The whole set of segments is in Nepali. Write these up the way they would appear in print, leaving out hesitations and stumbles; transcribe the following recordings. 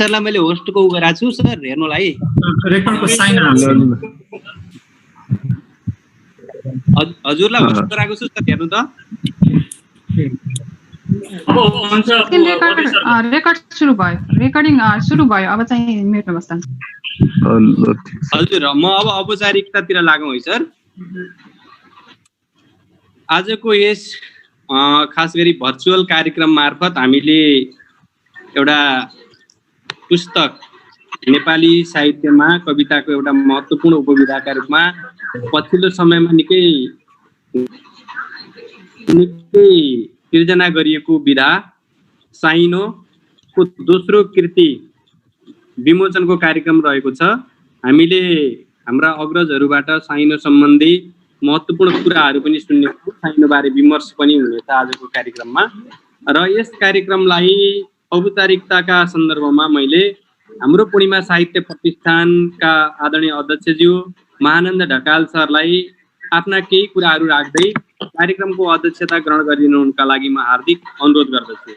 सरलाई मैले होस्टको उ गराएको छु सर, हेर्नु होला है। रेकर्डको साइन हजुरलाई होस्ट गराएको छु सर, हेर्नु त। रेकर्ड सुरु भयो, रेकर्डिङ सुरु भयो। अब चाहिँ म्युटमा बस्नु। हजुर, म अब औपचारिकतातिर लागौँ है सर। आजको यस खास गरी भर्चुअल कार्यक्रम मार्फत हामीले एउटा पुस्तक नेपाली साहित्यमा कविताको एउटा महत्त्वपूर्ण उपविधाका रूपमा पछिल्लो समयमा निकै सिर्जना गरिएको विधा साइनोको दोस्रो कृति विमोचनको कार्यक्रम रहेको छ। हामीले हाम्रा अग्रजहरूबाट साइनो सम्बन्धी महत्त्वपूर्ण कुराहरू पनि सुन्नेछौँ, साइनोबारे विमर्श पनि हुनेछ आजको कार्यक्रममा। र यस कार्यक्रमलाई औपचारिकताका सन्दर्भमा मैले हाम्रो पूर्णिमा साहित्य प्रतिष्ठानका आदरणीय अध्यक्षज्यू महानन्द ढकाल सरलाई आफ्ना केही कुराहरू राख्दै कार्यक्रमको अध्यक्षता ग्रहण गरिदिनुका लागि म हार्दिक अनुरोध गर्दछु।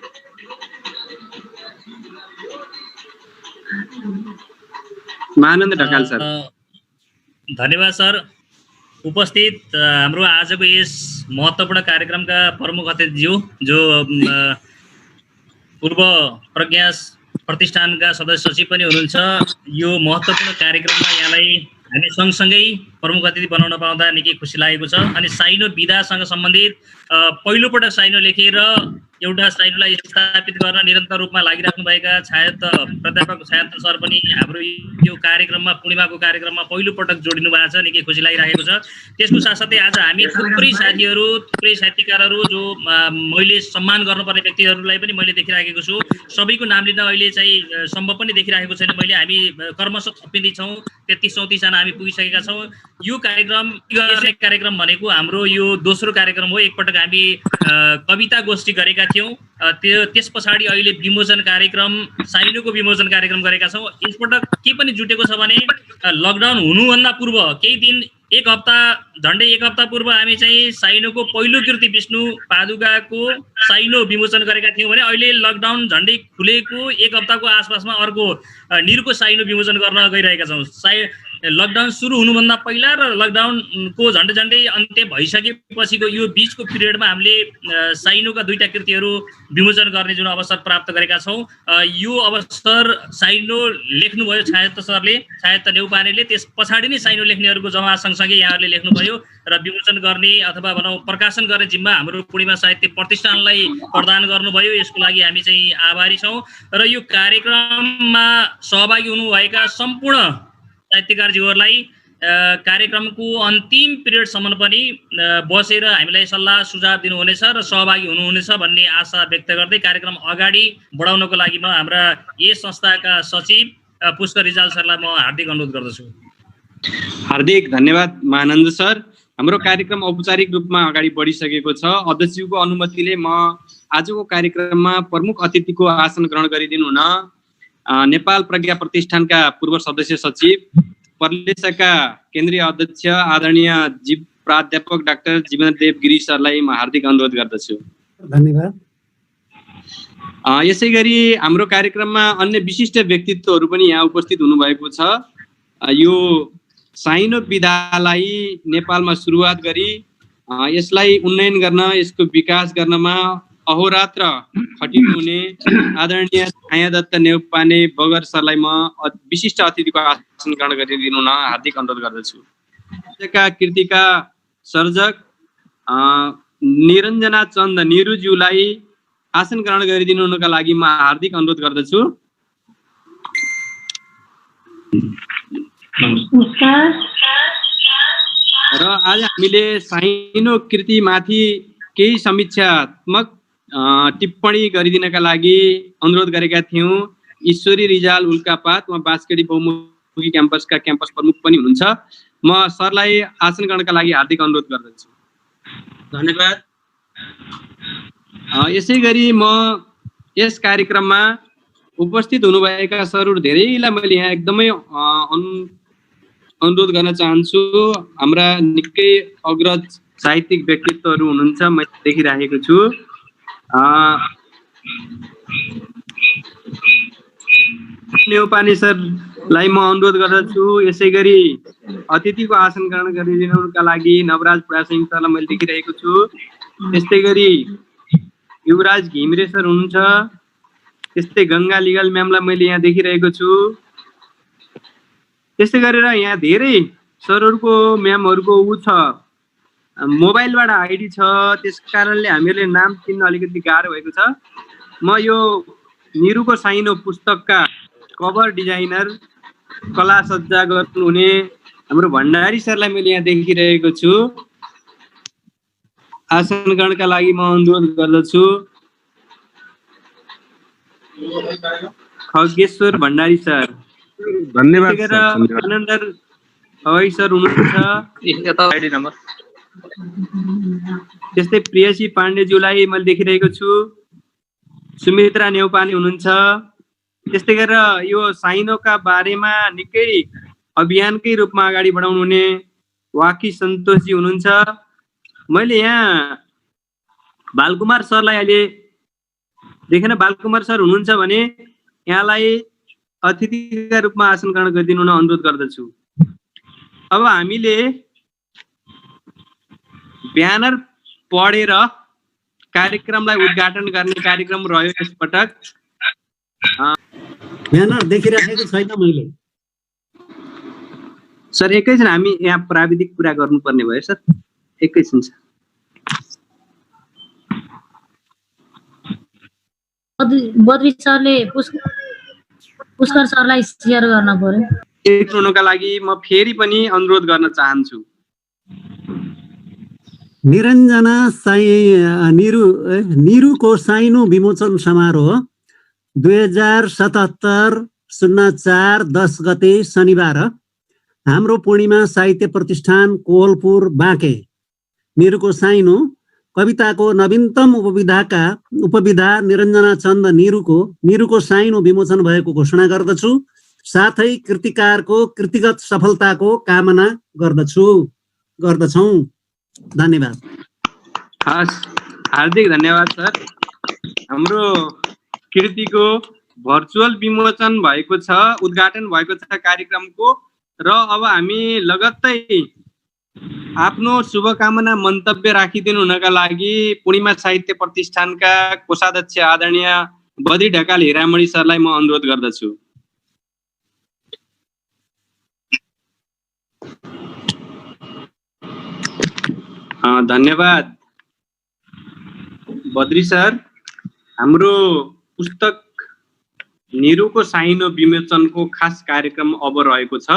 महानन्द ढकाल सर। धन्यवाद सर। उपस्थित हाम्रो आजको यस महत्त्वपूर्ण कार्यक्रमका प्रमुख अतिथिज्यू जो पूर्व प्रज्ञा प्रतिष्ठानका सदस्य सचिव पनि हुनुहुन्छ, यो महत्त्वपूर्ण कार्यक्रममा यहाँलाई हामी सँगसँगै प्रमुख अतिथि बनाउन पाउँदा निकै खुसी लागेको छ। अनि साइनो विधासँग सम्बन्धित पहिलोपटक साइनो लेखेर एउटा साइनोलाई स्थापित गर्न निरन्तर रूपमा लागिराख्नुभएका प्राध्यापक छायात्तर सर पनि हाम्रो यो कार्यक्रममा पूर्णिमाको कार्यक्रममा पहिलोपटक जोडिनु भएको छ, निकै खुसी लागिरहेको छ। त्यसको साथसाथै आज हामी थुप्रै साथीहरू, थुप्रै साहित्यकारहरू जो मैले सम्मान गर्नुपर्ने व्यक्तिहरूलाई पनि मैले देखिराखेको छु। सबैको नाम लिन अहिले चाहिँ सम्भव पनि देखिराखेको छैन मैले। हामी कर्मश थपिँदैछौँ, 33-34 जना हामी पुगिसकेका छौँ। यो कार्यक्रम भनेको हाम्रो यो दोस्रो कार्यक्रम हो। एकपटक हामी कविता गोष्ठी गरेका थियौँ, त्यस पछाडि अहिले विमोचन कार्यक्रम, साइनोको विमोचन कार्यक्रम गरेका छौँ। यसपटक के पनि जुटेको छ भने लकडाउन हुनुभन्दा पूर्व केही दिन, झन्डै एक हप्ता पूर्व हामी चाहिँ साइनोको पहिलो कृति विष्णु पादुकाको साइनो विमोचन गरेका थियौँ भने अहिले लकडाउन झन्डै खुलेको एक हप्ताको आसपासमा अर्को निरको साइनो विमोचन गर्न गइरहेका छौँ। लकडाउन सुरु हुनुभन्दा पहिला र लकडाउनको झन्डै अन्त्य भइसकेपछिको यो बिचको पिरियडमा हामीले साइनोका दुईटा कृतिहरू विमोचन गर्ने जुन अवसर प्राप्त गरेका छौँ। यो अवसर साइनो लेख्नुभयो छायात्तर सरले, छायात्तर नेउपानेले, त्यस पछाडि नै साइनो लेख्नेहरूको जमात सँगसँगै यहाँहरूले लेख्नुभयो र विमोचन गर्ने अथवा भनौँ प्रकाशन गर्ने जिम्मा हाम्रो पूर्णिमा साहित्य प्रतिष्ठानलाई प्रदान गर्नुभयो। यसको लागि हामी चाहिँ आभारी छौँ। र यो कार्यक्रममा सहभागी हुनुभएका सम्पूर्ण साहित्यकारज्यूहरूलाई कार्यक्रमको अन्तिम पिरियडसम्म पनि बसेर हामीलाई सल्लाह सुझाव दिनुहुनेछ र सहभागी हुनुहुनेछ भन्ने आशा व्यक्त गर्दै कार्यक्रम अगाडि बढाउनको लागि म हाम्रा यस संस्थाका सचिव पुष्कर रिजाल सरलाई म हार्दिक अनुरोध गर्दछु। हार्दिक धन्यवाद महानन्द सर। हाम्रो कार्यक्रम औपचारिक रूपमा अगाडि बढिसकेको छ। अध्यक्षज्यूको अनुमतिले म आजको कार्यक्रममा प्रमुख अतिथिको आसन ग्रहण गरिदिनु हुन नेपाल प्रज्ञा प्रतिष्ठानका पूर्व सदस्य सचिव, पर्लेसाका केन्द्रीय अध्यक्ष आदरणीय प्राध्यापक डाक्टर जीवनदेव गिरी सरलाई म हार्दिक अनुरोध गर्दछु। धन्यवाद। यसै गरी हाम्रो कार्यक्रममा अन्य विशिष्ट व्यक्तित्वहरू पनि यहाँ उपस्थित हुनुभएको छ। यो साइनो विधालाई नेपालमा सुरुवात गरी यसलाई उन्नयन गर्न, यसको विकास गर्नमा अहोरात्र खटिनुहुने आदरणीय छायादत्त नेउपाने बगर सरलाई म विशिष्ट अतिथिको आसन ग्रहण गरिदिनु हुन हार्दिक अनुरोध गर्दछु। आजका कृतिका सर्जक निरञ्जना चन्द निरुज्यूलाई आसन ग्रहण गरिदिनु हुनका लागि म हार्दिक अनुरोध गर्दछु। र आज हामीले साइनो कृतिमाथि केही समीक्षात्मक टिप्पणी गरिदिनका लागि अनुरोध गरेका थियौँ। ईश्वरी रिजाल उल्कापात, उहाँ बाँसखेडी बहुमुखी क्याम्पसका क्याम्पस प्रमुख पनि हुनुहुन्छ। म सरलाई आसन ग्रहणका लागि हार्दिक अनुरोध गर्दछु। धन्यवाद। यसै गरी म यस कार्यक्रममा उपस्थित हुनुभएका सरहरू धेरैलाई मैले यहाँ एकदमै अनुरोध गर्न चाहन्छु। हाम्रा निकै अग्रज साहित्यिक व्यक्तित्वहरू हुनुहुन्छ, मैले देखिराखेको छु। नेउपाने सरलाई म अनुरोध गर्दछु। यसै गरी अतिथिको आसन ग्रहण गरिदिनुका लागि नवराज पुरासिंह सरलाई मैले देखिरहेको छु। त्यस्तै गरी युवराज घिमिरे सर हुनुहुन्छ। त्यस्तै गङ्गा लिगल म्यामलाई मैले यहाँ देखिरहेको छु। त्यस्तै गरेर यहाँ धेरै सरहरूको म्यामहरूको छ, मोबाइलबाट आइडी छ, त्यस कारणले हामीहरूले नाम चिन्न अलिकति गाह्रो भएको छ। म यो निरुको साइनो पुस्तकका कभर डिजाइनर कला सज्जा गर्नुहुने हाम्रो भण्डारी सरलाई मैले यहाँ देखिरहेको छु। आसन ग्रहणका लागि म अनुरोध गर्दछु। खगेश्वर भण्डारी सर, धन्यवाद आनन्दर हवाई सर हुनुहुन्छ। त्यस्तै प्रियसी पाण्डेज्यूलाई मैले देखिरहेको छु। सुमित्रा नेउपाने हुनुहुन्छ। त्यस्तै गरेर यो साइनोका बारेमा निकै अभियानकै रूपमा अगाडि बढाउनु हुने वाकी सन्तोषजी हुनुहुन्छ। मैले यहाँ बालकुमार सरलाई अहिले देखेन। बालकुमार सर हुनुहुन्छ भने यहाँलाई अतिथिका रूपमा आसन ग्रहण गरिदिनु हुन अनुरोध गर्दछु। अब हामीले ब्यानर पढेर कार्यक्रमलाई उद्घाटन गर्ने कार्यक्रम रह्यो यसपटक। ब्यानर देखिराखेको छैन मैले। सर एकैछिन, हामी यहाँ प्राविधिक कुरा गर्नुपर्ने भयो सर, एकैछिन सर। बद्री सरले पुष्कर सरलाई शेयर गर्न पर्यो। हुनुका लागि म फेरि पनि अनुरोध गर्न चाहन्छु। निरञ्जना निरुको साइनो विमोचन समारोह 2077 04-10 गते शनिबार हाम्रो पूर्णिमा साहित्य प्रतिष्ठान कोहलपुर बाँके। निरुको साइनो कविताको नवीनतम उपविधा निरञ्जना चन्द निरुको साइनो विमोचन भएको घोषणा गर्दछु। साथै कृतिकारको कृतिगत सफलताको कामना गर्दछौँ। धन्यवाद। हस्, हार्दिक धन्यवाद सर। हाम्रो कृतिको भर्चुअल विमोचन भएको छ, उद्घाटन भएको छ कार्यक्रमको। र अब हामी लगत्तै आफ्नो शुभकामना मन्तव्य राखिदिनु हुनका लागि पूर्णिमा साहित्य प्रतिष्ठानका कोषाध्यक्ष आदरणीय बद्री ढकाल हिरामणी सरलाई म अनुरोध गर्दछु। धन्यवाद बद्री सर। हाम्रो पुस्तक निरुको साइनो विमोचनको खास कार्यक्रम अब रहेको छ।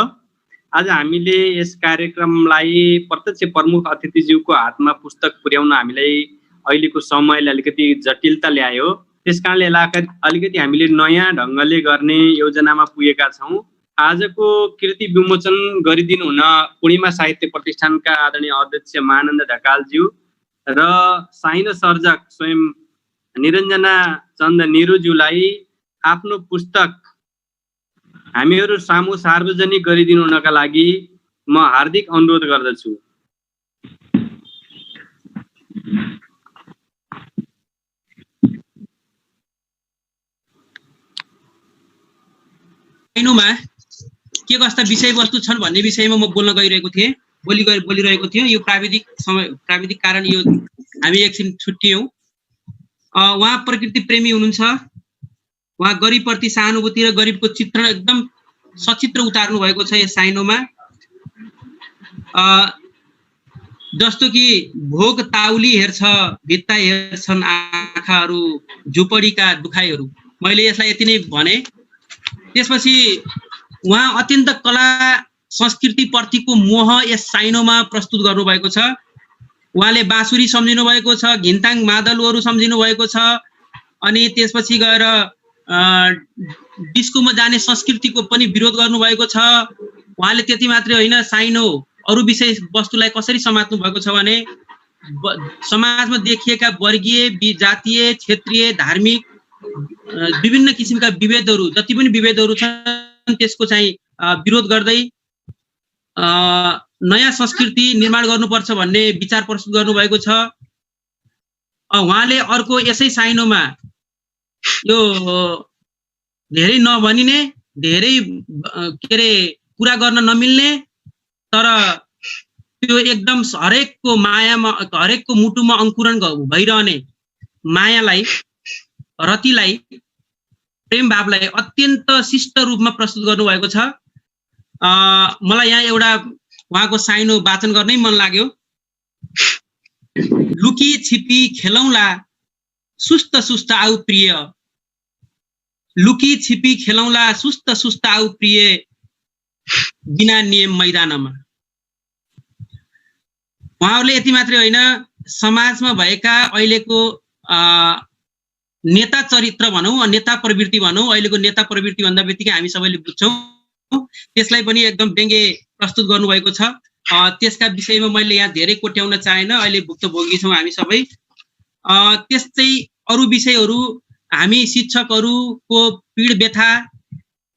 आज हामीले यस कार्यक्रमलाई प्रत्यक्ष प्रमुख अतिथिज्यूको हातमा पुस्तक पुर्याउन हामीलाई अहिलेको समयले अलिकति जटिलता ल्यायो। त्यस कारणले यसलाई अलिकति हामीले नयाँ ढङ्गले गर्ने योजनामा पुगेका छौँ। आजको कृति विमोचन गरिदिनु हुन पूर्णिमा साहित्य प्रतिष्ठानका आदरणीय अध्यक्ष महानन्द ढकालज्यू र साइनो सर्जक स्वयं निरञ्जना चन्द निरुज्यूलाई आफ्नो पुस्तक हामीहरू सामु सार्वजनिक गरिदिनु हुनका लागि म हार्दिक अनुरोध गर्दछु। साइनोमा के कस्ता विषयवस्तु छन् भन्ने विषयमा म बोल्न गइरहेको थिएँ, बोलिरहेको थिएँ। यो प्राविधिक कारण यो हामी एकछिन छुट्टियौँ। उहाँ प्रकृति प्रेमी हुनुहुन्छ। उहाँ गरिबप्रति सहानुभूति र गरिबको चित्रण एकदम सचित्र उतार्नु भएको छ यस साइनोमा। जस्तो कि भोग ताउली हेर्छ, भित्ता हेर्छन् आँखाहरू, झुपडीका दुखाइहरू। मैले यसलाई यति नै भने। त्यसपछि उहाँ अत्यन्त कला संस्कृति प्रतिको मोह यस साइनोमा प्रस्तुत गर्नुभएको छ। उहाँले बाँसुरी सम्झिनु भएको छ, घिन्ताङ मादलहरू सम्झिनु भएको छ। अनि त्यसपछि गएर डिस्कोमा जाने संस्कृतिको पनि विरोध गर्नुभएको छ। उहाँले त्यति मात्रै होइन, साइनो अरू विषय वस्तुलाई कसरी समात्नु भएको छ भने समाजमा देखिएका वर्गीय, जातीय, क्षेत्रीय, धार्मिक विभिन्न किसिमका विभेदहरू, जति पनि विभेदहरू छन् त्यसको चाहिँ विरोध गर्दै नयाँ संस्कृति निर्माण गर्नुपर्छ भन्ने विचार प्रस्तुत गर्नुभएको छ। उहाँले अर्को यसै साइनोमा यो धेरै नभनिने धेरै के अरे पुरा गर्न नमिल्ने तर त्यो एकदम हरेकको मायामा हरेकको मुटुमा अंकुरण भइरहने मायालाई रतिलाई प्रेम भावलाई अत्यन्त शिष्ट रूपमा प्रस्तुत गर्नुभएको छ। मलाई यहाँ एउटा उहाँको साइनो वाचन गर्नै मन लाग्यो। लुकी छिपी खेलौँला सुस्त सुस्त आउ प्रिय, लुकी छिपी खेलौँला सुस्त सुस्त आउ प्रिय, बिना नियम मैदानमा। उहाँहरूले यति मात्रै होइन, समाजमा भएका अहिलेको नेता चरित्र भनौँ, नेता प्रवृत्ति भनौँ, अहिलेको नेता प्रवृत्ति भन्दा बित्तिकै हामी सबैले बुझ्छौँ, त्यसलाई पनि एकदम व्यङ्ग्य प्रस्तुत गर्नुभएको छ। त्यसका विषयमा मैले यहाँ धेरै कोट्याउन चाहेन, अहिले भुक्तभोगी छौँ हामी सबै। त्यस्तै अरू विषयहरू हामी शिक्षकहरूको पीड व्यथा,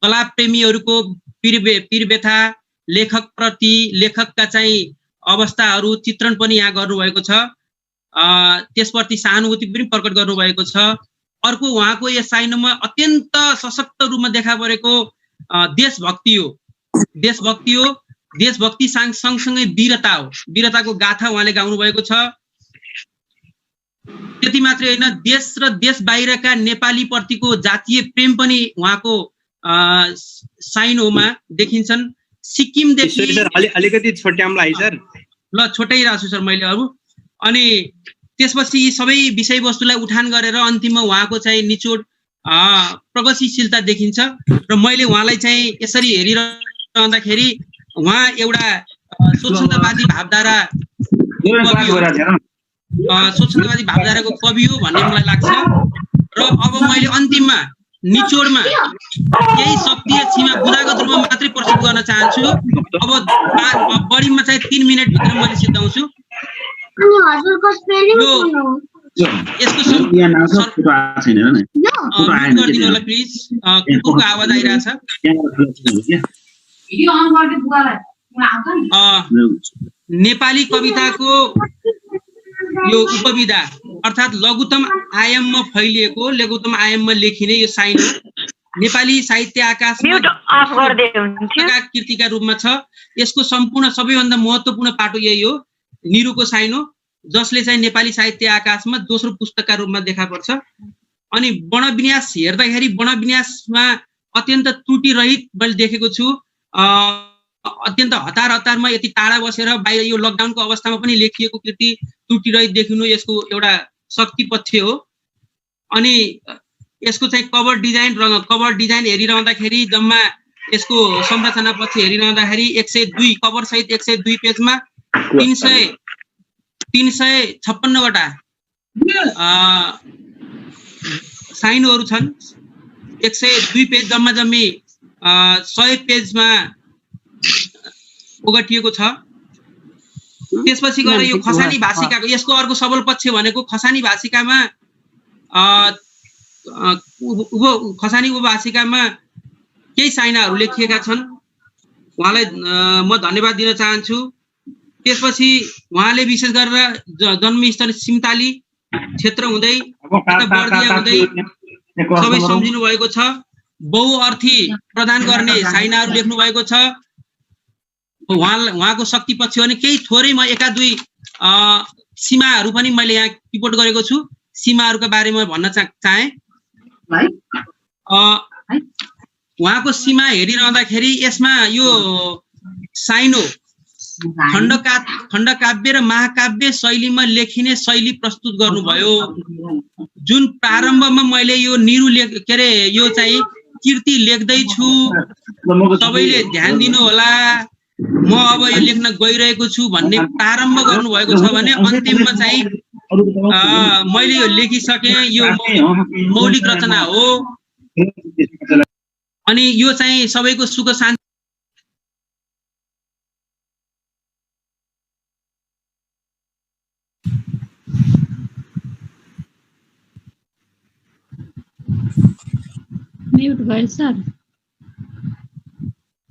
कला प्रेमीहरूको पीड व्यथा, लेखकप्रति लेखकका चाहिँ अवस्थाहरू चित्रण पनि यहाँ गर्नुभएको छ। त्यसप्रति सहानुभूति पनि प्रकट गर्नुभएको छ। अर्को उहाँको यस साइनोमा अत्यन्त सशक्त रूपमा देखा परेको देशभक्ति हो। देशभक्ति हो, देशभक्ति सँगसँगै वीरता हो, वीरताको गाथा उहाँले गाउनु भएको छ। त्यति मात्रै होइन, देश र देश बाहिरका नेपाली प्रतिको जातीय प्रेम पनि उहाँको साइनोमा देखिन्छन्। सिक्किमदेखि अलिकति छोट्याउँला है सर। ल छोटाइरहेको छु सर मैले अब। अनि त्यसपछि यी सबै विषयवस्तुलाई उठान गरेर अन्तिममा उहाँको चाहिँ निचोड प्रगतिशीलता देखिन्छ। र मैले उहाँलाई चाहिँ यसरी हेरिरहँदाखेरि उहाँ एउटा स्वच्छन्दवादी भावधाराको कवि हो भन्ने मलाई लाग्छ। र अब मैले अन्तिममा निचोडमा केही शक्ति सीमा बुदागत रूपमा मात्रै प्रस्तुत गर्न चाहन्छु। अब बढीमा चाहिँ 3 मिनेटभित्र मैले सिद्धाउँछु। यसको गरिदिनु होला प्लिज, कुकुरको आवाज आइरहेछ। नेपाली कविताको यो उपविधा अर्थात् लघुतम आयाममा फैलिएको, लघुतम आयाममा लेखिने यो साइन हो। नेपाली साहित्य आकाशमा कृतिका रूपमा छ। यसको सम्पूर्ण सबैभन्दा महत्त्वपूर्ण पाटो यही हो, निरुको साइन हो, जसले चाहिँ नेपाली साहित्य आकाशमा दोस्रो पुस्तकका रूपमा देखा पर्छ। अनि वर्णविन्यास हेर्दाखेरि वर्णविन्यासमा अत्यन्त त्रुटि रहित मैले देखेको छु। अत्यन्त हतारमा यति टाढा बसेर बाहिर यो लकडाउनको अवस्थामा पनि लेखिएको कृति त्रुटि रहित देखिनु यसको एउटा शक्ति पक्ष हो। अनि यसको चाहिँ कभर डिजाइन हेरिरहँदाखेरि जम्मा यसको संरचना पक्ष हेरिरहँदाखेरि 102 कभर सहित 102 पेजमा 356 वटा साइनहरू छन्। 102 पेज जम्मा जम्मी 100 पेजमा ओगटिएको छ। त्यसपछि गएर यो खसानी भाषिकाको यसको अर्को सबल पक्ष भनेको खसानी भाषिकामा खसानी उपभाषिकामा केही साइनाहरू लेखिएका छन्। उहाँलाई म धन्यवाद दिन चाहन्छु। त्यसपछि उहाँले विशेष गरेर जन्मस्थल सिमताली क्षेत्र हुँदै बर्दिया हुँदै सबै सम्झिनु भएको छ। बहुअर्थी प्रदान गर्ने साइनाहरू लेख्नु भएको छ। उहाँको शक्ति पक्ष भने केही थोरै म एका दुई सीमाहरू पनि मैले यहाँ रिपोर्ट गरेको छु। सीमाहरूका बारेमा भन्न चाहे। उहाँको सीमा हेरिरहँदाखेरि यसमा यो साइनो खण्डकाव्य र महाकाव्य शैलीमा लेखिने शैली प्रस्तुत गर्नुभयो। जुन प्रारम्भमा मैले यो निरु के अरे यो चाहिँ कृति लेख्दैछु, सबैले ध्यान दिनु होला, म अब यो लेख्न गइरहेको छु भन्ने प्रारम्भ गर्नुभएको छ भने अन्तिममा चाहिँ मैले यो लेखिसकेँ, यो मौलिक रचना हो। अनि यो चाहिँ सबैको सुख शान्ति म्युट भयो सर।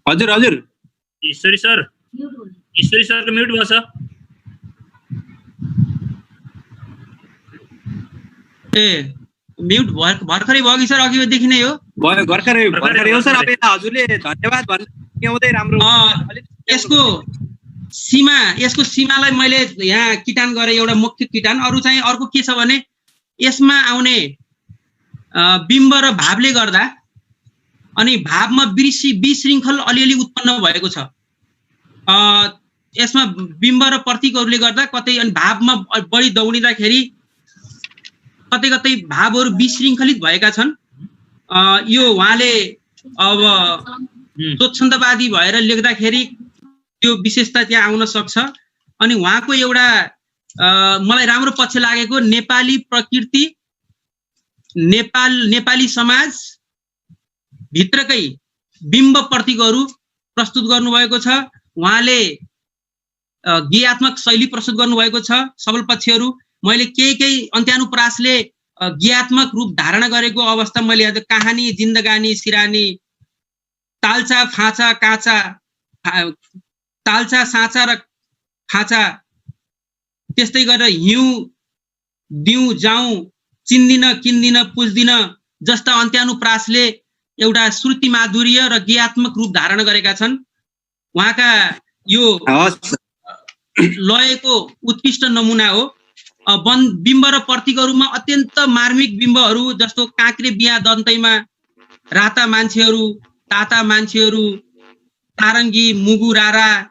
हजुर हजुर ईश्वरी सरको म्युट भयो सर। म्युट भर्खरै भयो कि सर अघिदेखि नै हो भयो भर्खरै हो सर। अब यहाँ हजुरले धन्यवाद भन्नु आउँदै राम्रो यसको सीमालाई मैले यहाँ किटान गरेँ, एउटा मुख्य किटान। अरू चाहिँ अर्को के छ भने यसमा आउने बिम्ब र भावले गर्दा अनि भावमा विशृङ्खल अलिअलि उत्पन्न भएको छ। यसमा बिम्ब र प्रतीकहरूले गर्दा कतै अनि भावमा बढी दौडिँदाखेरि कतै कतै भावहरू विशृङ्खलित भएका छन्। यो उहाँले अब स्वच्छन्दवादी भएर लेख्दाखेरि त्यो विशेषता त्यहाँ आउन सक्छ। अनि उहाँको एउटा मलाई राम्रो पक्ष लागेको नेपाली प्रकृति, नेपाली समाज भित्रकै बिम्ब प्रतीकहरू प्रस्तुत गर्नुभएको छ। उहाँले गेयात्मक शैली प्रस्तुत गर्नुभएको छ। सबल पक्षहरू मैले केही अन्त्यानुप्रासले गेयात्मक रूप धारणा गरेको अवस्था मैले यहाँ कहानी, जिन्दगानी, सिरानी, ताल्चा, फाँचा, काँचा, ताल्चा, साँचा र खाँचा, त्यस्तै गरेर हिउँ, दिउँ, जाउँ, चिन्दिन, किन्दिन, पुज्दिन जस्ता अन्त्यानुप्रासले एउटा श्रुति माधुर्य र गेयात्मक रूप धारण गरेका छन्। उहाँका यो लयको उत्कृष्ट नमुना हो। बिम्ब र प्रतीकहरूमा अत्यन्त मार्मिक बिम्बहरू जस्तो काँक्रे बिहा दन्तैमा राता मान्छेहरू, ताता मान्छेहरू, तारङ्गी, मुगु, रारा,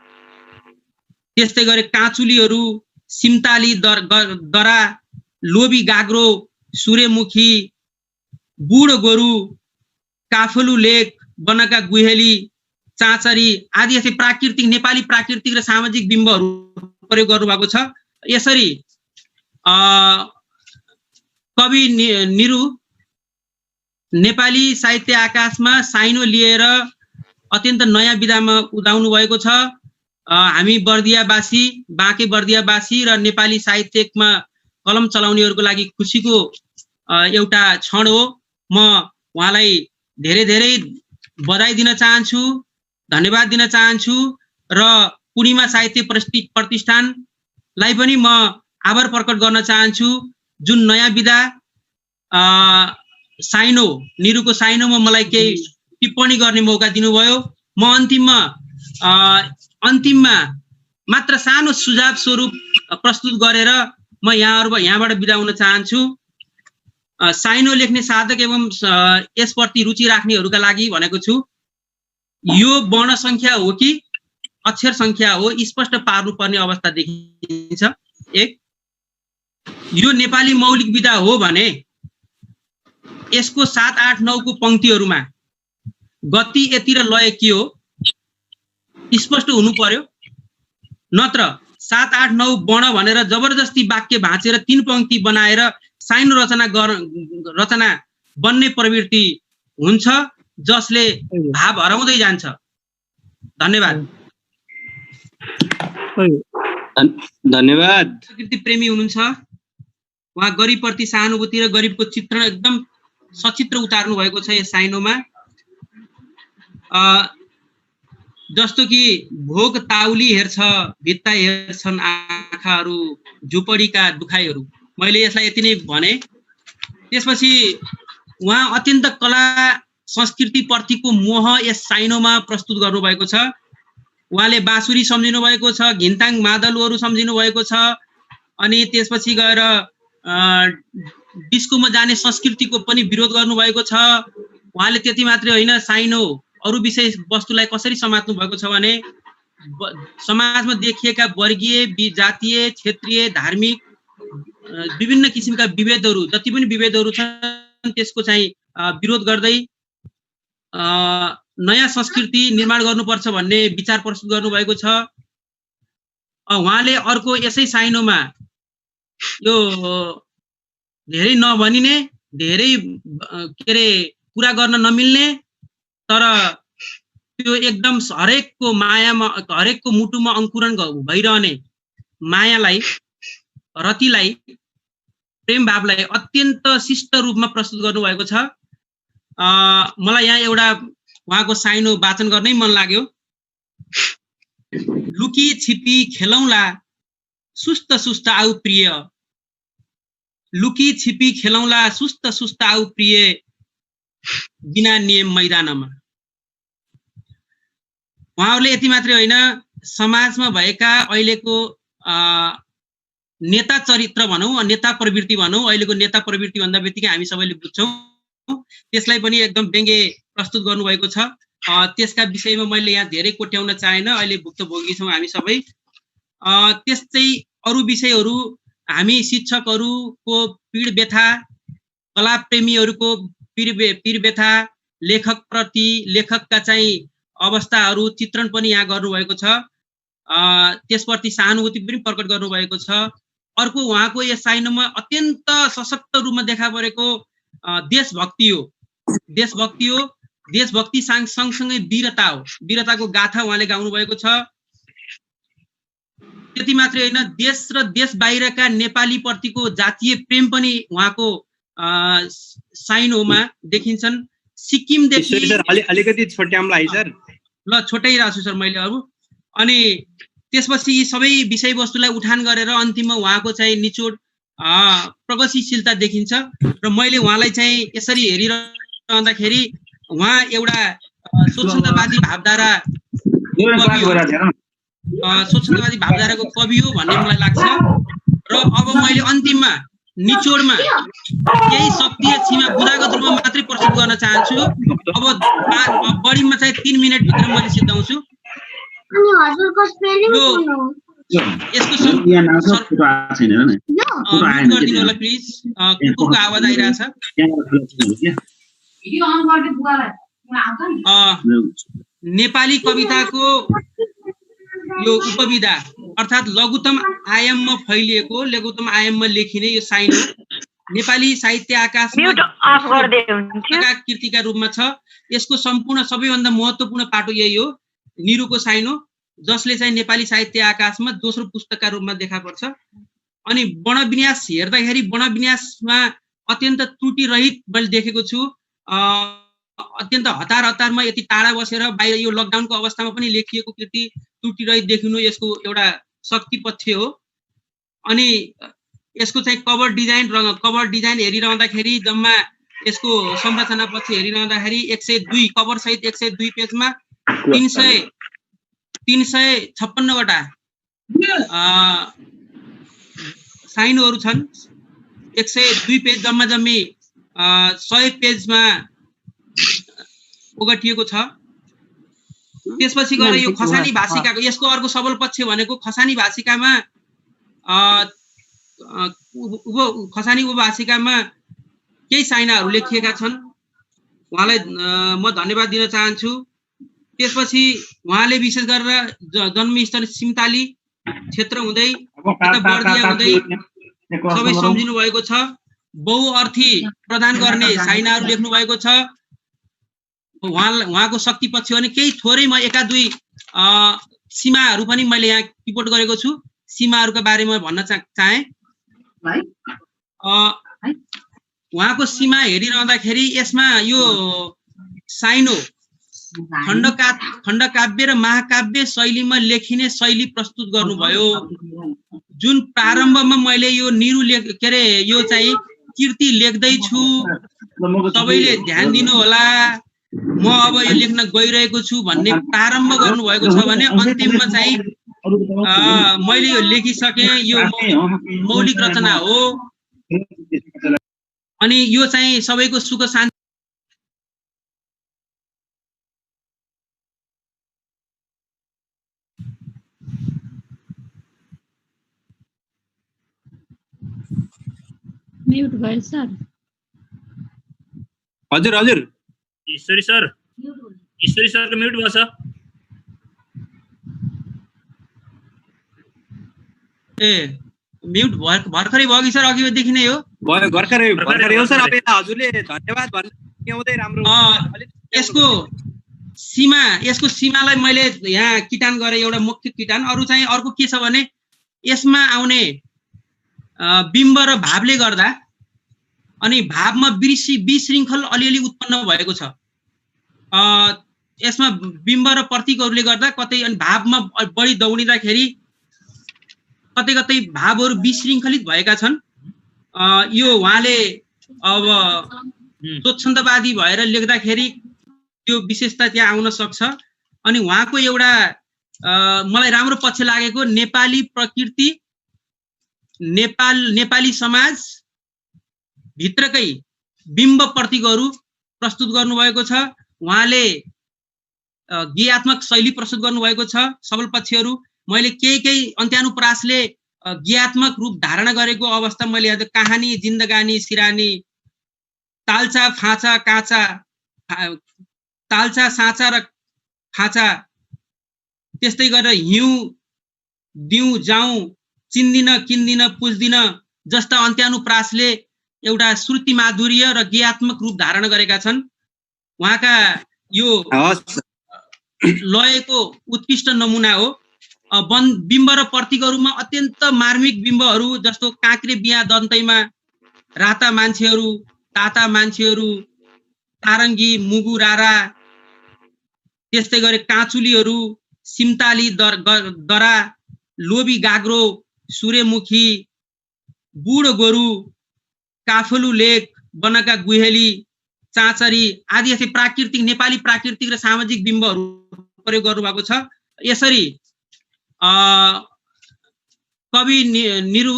त्यस्तै गरे काँचुलीहरू, सिमताली दरा, लोभी गाग्रो, सूर्यमुखी, बुढो गोरु, काफलु लेक, बनका गुहेली, चाँचरी आदि यस्तै प्राकृतिक नेपाली प्राकृतिक र सामाजिक बिम्बहरू प्रयोग गर्नुभएको छ। यसरी कवि निरु नेपाली साहित्य आकाशमा साइनो लिएर अत्यन्त नयाँ विधामा उदाउनु भएको छ। हामी बर्दियावासी, बाँके बर्दियावासी र नेपाली साहित्यमा कलम चलाउनेहरूको लागि खुसीको एउटा क्षण हो। म उहाँलाई धेरै धेरै बधाई दिन चाहन्छु, धन्यवाद दिन चाहन्छु र पूर्णिमा साहित्य प्रतिष्ठानलाई पनि म आभार प्रकट गर्न चाहन्छु जुन नयाँ विधा साइनो, निरुको साइनोमा मलाई केही टिप्पणी गर्ने मौका दिनुभयो। म अन्तिममा मात्र सानो सुझाव स्वरूप प्रस्तुत गरेर म यहाँबाट बिदा हुन चाहन्छु। साइनो लेख्ने साधक एवं यसप्रति रुचि राख्नेहरूका लागि भनेको छु, यो वर्ण संख्या हो कि अक्षर संख्या हो स्पष्ट पार्नुपर्ने अवस्था देखिन्छ। एक, यो नेपाली मौलिक विधा हो भने यसको 7, 8, 9 को पंक्तिहरूमा गति यति र लय के हो स्पष्ट हुनु पर्यो। नत्र 7, 8, 9 वर्ण भनेर जबरजस्ती वाक्य भाँचेर 3 पंक्ति बनाएर साइनो रचना बन्ने प्रवृत्ति हुन्छ जसले भाव हराउँदै जान्छ। धन्यवाद। धन्यवाद। प्रकृति प्रेमी हुनुहुन्छ, उहाँ गरिबप्रति सहानुभूति र गरिबको चित्रण एकदम सचित्र उतार्नु भएको छ यस साइनोमा। जस्तो कि भोग ताउली हेर्छ, भित्ता हेर्छन् आँखाहरू, झुपडीका दुखाइहरू। मैले यसलाई यति नै भने। त्यसपछि उहाँ अत्यन्त कला संस्कृति प्रतिको मोह यस साइनोमा प्रस्तुत गर्नुभएको छ। उहाँले बाँसुरी सम्झिनु भएको छ, घिन्ताङ मादलहरू सम्झिनु भएको छ, अनि त्यसपछि गएर डिस्कोमा जाने संस्कृतिको पनि विरोध गर्नुभएको छ। उहाँले त्यति मात्रै होइन, साइनो अरू विषय वस्तुलाई कसरी समात्नु भएको छ भने समाजमा देखिएका वर्गीय, जातीय, क्षेत्रीय, धार्मिक विभिन्न किसिमका विभेदहरू, जति पनि विभेदहरू छन् त्यसको चाहिँ विरोध गर्दै नयाँ संस्कृति निर्माण गर्नुपर्छ भन्ने विचार प्रस्तुत गर्नुभएको छ। उहाँले अर्को यसै साइनोमा यो धेरै नभनिने, धेरै के अरे कुरा गर्न नमिल्ने, तर त्यो एकदम हरेकको मायामा, हरेकको मुटुमा अंकुरण भइरहने मायालाई, रतिलाई, प्रेम भावलाई अत्यन्त शिष्ट रूपमा प्रस्तुत गर्नुभएको छ। मलाई यहाँ एउटा उहाँको साइनो वाचन गर्नै मन लाग्यो। लुकी छिपी खेलौला, सुस्त सुस्त आउ प्रिय, लुकी छिपी खेलौँला सुस्त सुस्त आउ प्रिय बिना नियम मैदानमा। उहाँहरूले यति मात्रै होइन, समाजमा भएका अहिलेको नेता चरित्र भनौँ, नेता प्रवृत्ति भनौँ, अहिलेको नेता प्रवृत्ति भन्दा बित्तिकै हामी सबैले बुझ्छौँ, त्यसलाई पनि एकदम व्यङ्ग्य प्रस्तुत गर्नुभएको छ। त्यसका विषयमा मैले यहाँ धेरै कोट्याउन चाहेन, अहिले भुक्तभोगी छौँ हामी सबै। त्यस्तै अरू विषयहरू हामी शिक्षकहरूको पीड व्यथा, कलाप्रेमीहरूको पीड व्यथा, लेखकप्रति लेखकका चाहिँ अवस्थाहरू चित्रण पनि यहाँ गर्नुभएको छ, त्यसप्रति सहानुभूति पनि प्रकट गर्नुभएको छ। अर्को उहाँको यस साइनोमा अत्यन्त सशक्त रूपमा देखा परेको देशभक्ति हो। देशभक्ति सँगसँगै वीरता हो, वीरताको गाथा उहाँले गाउनु भएको छ। त्यति मात्रै होइन, देश र देश बाहिरका नेपाली प्रतिको जातीय प्रेम पनि उहाँको साइनोमा देखिन्छन्। सिक्किमदेखि अलिकति छोट्याउँला है सर, ल छोटाइरहेको छु सर मैले अरू। अनि त्यसपछि यी सबै विषयवस्तुलाई उठान गरेर अन्तिममा उहाँको चाहिँ निचोड प्रगतिशीलता देखिन्छ। र मैले उहाँलाई चाहिँ यसरी हेरिरहँदाखेरि उहाँ एउटा स्वच्छन्दवादी भावधाराको कवि हो भन्ने मलाई लाग्छ। र अब मैले अन्तिममा निचोडमा केही शक्तिय सीमा बुदागत रूपमा मात्रै प्रस्तुत गर्न चाहन्छु। अब बढीमा चाहिँ 3 मिनटभित्र मैले सिद्धाउँछु। यसको गरिदिनु होला प्लिज, कुकुरको आवाज आइरहेछ। नेपाली कविताको यो उपविधा अर्थात् लघुत्तम आयाममा फैलिएको, लघुत्तम आयाममा लेखिने यो साइन हो। नेपाली साहित्य आकाशमा कृतिका रूपमा छ। यसको सम्पूर्ण सबैभन्दा महत्त्वपूर्ण पाटो यही हो, निरुको साइन हो, जसले चाहिँ नेपाली साहित्य आकाशमा दोस्रो पुस्तकका रूपमा देखा पर्छ। अनि वर्णविन्यास हेर्दाखेरि वर्णविन्यासमा अत्यन्त त्रुटिरहित मैले देखेको छु। अत्यन्त हतारमा यति टाढा बसेर बाहिर यो लकडाउनको अवस्थामा पनि लेखिएको कृति त्रुटिरहित देखिनु यसको एउटा शक्ति पक्ष हो। अनि यसको चाहिँ कभर डिजाइन हेरिरहँदाखेरि जम्मा यसको संरचना पक्ष हेरिरहँदाखेरि 102 कभर सहित 102 पेजमा 356 वटा साइनहरू छन्। 102 पेज जम्मा 100 पेजमा ओगटिएको छ। त्यसपछि गएर यो खसानी भाषिकाको यसको अर्को सबल पक्ष भनेको खसानी भाषिकामा खसानी उपभाषिकामा केही साइनाहरू लेखिएका छन्। उहाँलाई म धन्यवाद दिन चाहन्छु। त्यसपछि उहाँले विशेष गरेर जन्मस्थल सिमताली क्षेत्र हुँदै बर्दिया हुँदै सबै सम्झिनु भएको छ। बहुअर्थी प्रदान गर्ने साइनाहरू लेख्नु भएको छ। उहाँको शक्ति पक्ष भने केही थोरै म एका दुई सीमाहरू पनि मैले यहाँ रिपोर्ट गरेको छु। सीमाहरूका बारेमा भन्न चाहे। उहाँको सीमा हेरिरहँदाखेरि यसमा यो साइनो खण्डकाव्य र महाकाव्य शैलीमा लेखिने शैली प्रस्तुत गर्नुभयो। जुन प्रारम्भमा मैले यो निरु के अरे यो चाहिँ कृति लेख्दैछु, सबैले ध्यान दिनु होला, म अब यो लेख्न गइरहेको छु भन्ने प्रारम्भ गर्नुभएको छ भने अन्तिममा चाहिँ मैले यो लेखिसकेँ, यो मौलिक रचना हो। अनि यो चाहिँ सबैको सुख शान्ति म्युट भयो सर। हजुर ईश्वरी सरको म्युट भयो सर। ए म्युट भर्खरै भयो कि सर? अघिदेखि नै हो? भयो, भर्खरै हो सर। अब हजुरले धन्यवाद भन्दै राम्रो। यसको सीमालाई मैले यहाँ किटान गरेँ, एउटा मुख्य किटान। अरू चाहिँ अर्को के छ भने यसमा आउने बिम्ब र भावले गर्दा अनि भावमा विशृङ्खल अलिअलि उत्पन्न भएको छ। यसमा बिम्ब र प्रतीकहरूले गर्दा कतै अनि भावमा बढी दौडिँदाखेरि कतै कतै भावहरू विशृङ्खलित भएका छन्। यो उहाँले अब स्वच्छन्दवादी भएर लेख्दाखेरि त्यो विशेषता त्यहाँ आउन सक्छ। अनि उहाँको एउटा मलाई राम्रो पक्ष लागेको नेपाली प्रकृति, नेपाली समाज भित्रकै बिम्ब प्रतीकहरू प्रस्तुत गर्नुभएको छ। उहाँले गेयात्मक शैली प्रस्तुत गर्नुभएको छ। सबल पक्षहरू मैले केही अन्त्यानुप्रासले गेयात्मक रूप धारणा गरेको अवस्था मैले यहाँ कहानी, जिन्दगानी, सिरानी, ताल्चा, फाँचा, काँचा, ताल्चा, साँचा र खाँचा, त्यस्तै गरेर हिउँ, दिउँ, जाउँ, चिन्दिन, किन्दिन, पुज्दिन जस्ता अन्त्यानुप्रासले एउटा श्रुति माधुर्य र गेयात्मक रूप धारण गरेका छन्। उहाँका यो लयको उत्कृष्ट नमुना हो। बिम्ब र प्रतीकहरूमा अत्यन्त मार्मिक बिम्बहरू जस्तो काँक्रे बिहा दन्तैमा राता मान्छेहरू, ताता मान्छेहरू, तारङ्गी, मुगु, रारा, त्यस्तै गरी काँचुलीहरू, सिमताली दरा, लोभी गाग्रो, सूर्यमुखी, बुढो गोरु, काफलु लेक, बनका गुहेली, चाँचरी आदि यस्तै प्राकृतिक, नेपाली प्राकृतिक र सामाजिक बिम्बहरू प्रयोग गर्नुभएको छ। यसरी कवि निरु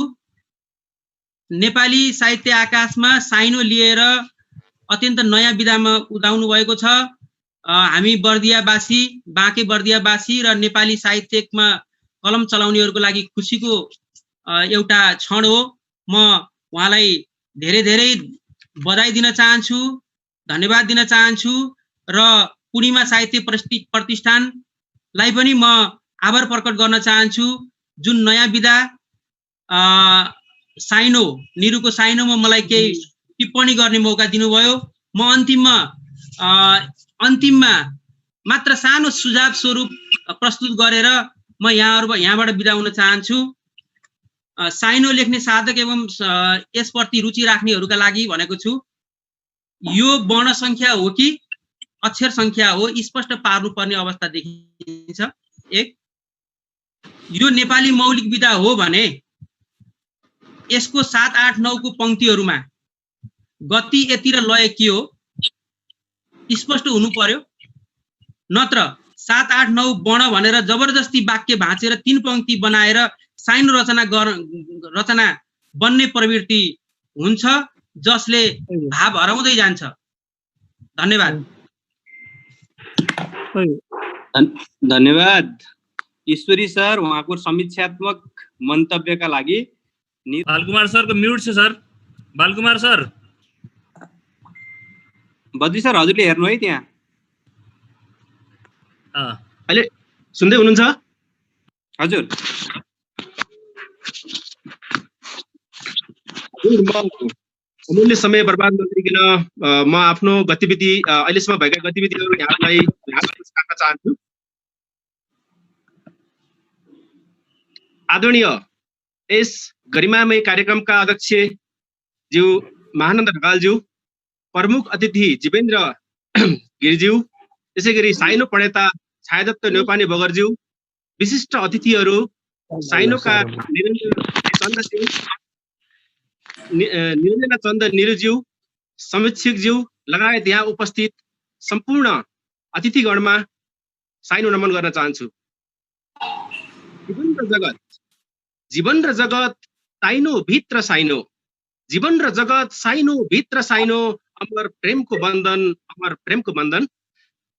नेपाली साहित्य आकाशमा साइनो लिएर अत्यन्त नयाँ विधामा उदाउनु भएको छ। हामी बर्दियावासी, बाँके बर्दियावासी र नेपाली साहित्यमा कलम चलाउनेहरूको लागि खुसीको एउटा क्षण हो। म उहाँलाई धेरै धेरै बधाई दिन चाहन्छु, धन्यवाद दिन चाहन्छु र पूर्णिमा साहित्य प्रतिष्ठानलाई पनि म आभार प्रकट गर्न चाहन्छु। जुन नयाँ विधा साइनो, निरुको साइनोमा मलाई केही टिप्पणी गर्ने मौका दिनुभयो। म अन्तिममा मात्र सानो सुझाव स्वरूप प्रस्तुत गरेर म यहाँबाट बिदा हुन चाहन्छु। साइनो लेख्ने साधक एवं यसप्रति रुचि राख्नेहरूका लागि भनेको छु, यो वर्ण संख्या हो कि अक्षर संख्या हो स्पष्ट पार्नुपर्ने अवस्था देखिन्छ। एक, यो नेपाली मौलिक विधा हो भने यसको 7, 8, 9 को पंक्तिहरूमा गति, यति र लय के हो स्पष्ट हुनु पर्यो। नत्र 7, 8, 9 वर्ण भनेर जबरजस्ती वाक्य भाँचेर 3 पंक्ति बनाएर साइनो रचना बन्ने प्रवृत्ति हुन्छ, जसले भाव हराउँदै जान्छ। धन्यवाद। धन्यवाद ईश्वरी सर, उहाँको समीक्षात्मक मन्तव्यका लागि। बालकुमार सरको म्युट छ sir. Balkumar sir, Badri sir हजुरले हेर्नु है त्यहाँ। अहिले सुन्दै हुनुहुन्छ? हजुर। अमूल्य समय बर्बाद नगरिकन म आफ्नो गतिविधि, अहिलेसम्म भएका गतिविधिहरू यहाँलाई राख्न चाहन्छु। आदरणीय यस गरिमामय कार्यक्रमका अध्यक्ष ज्यू महानन्द ढकालज्यू, प्रमुख अतिथि जीवेन्द्र गिरिज्यू, त्यसै गरी साइनो प्रणेता छायादत्त न्यौपाने बगरज्यू, विशिष्ट अतिथिहरू साइनोका निरञ्जना चन्द निरुज्यू, समीक्षकज्यू लगायत यहाँ उपस्थित सम्पूर्ण अतिथिगणमा साइनो नमन गर्न चाहन्छु। जीवन र जगत साइनो भित्र साइनो, जीवन र जगत साइनो भित्र साइनो, अमर प्रेमको बन्धन।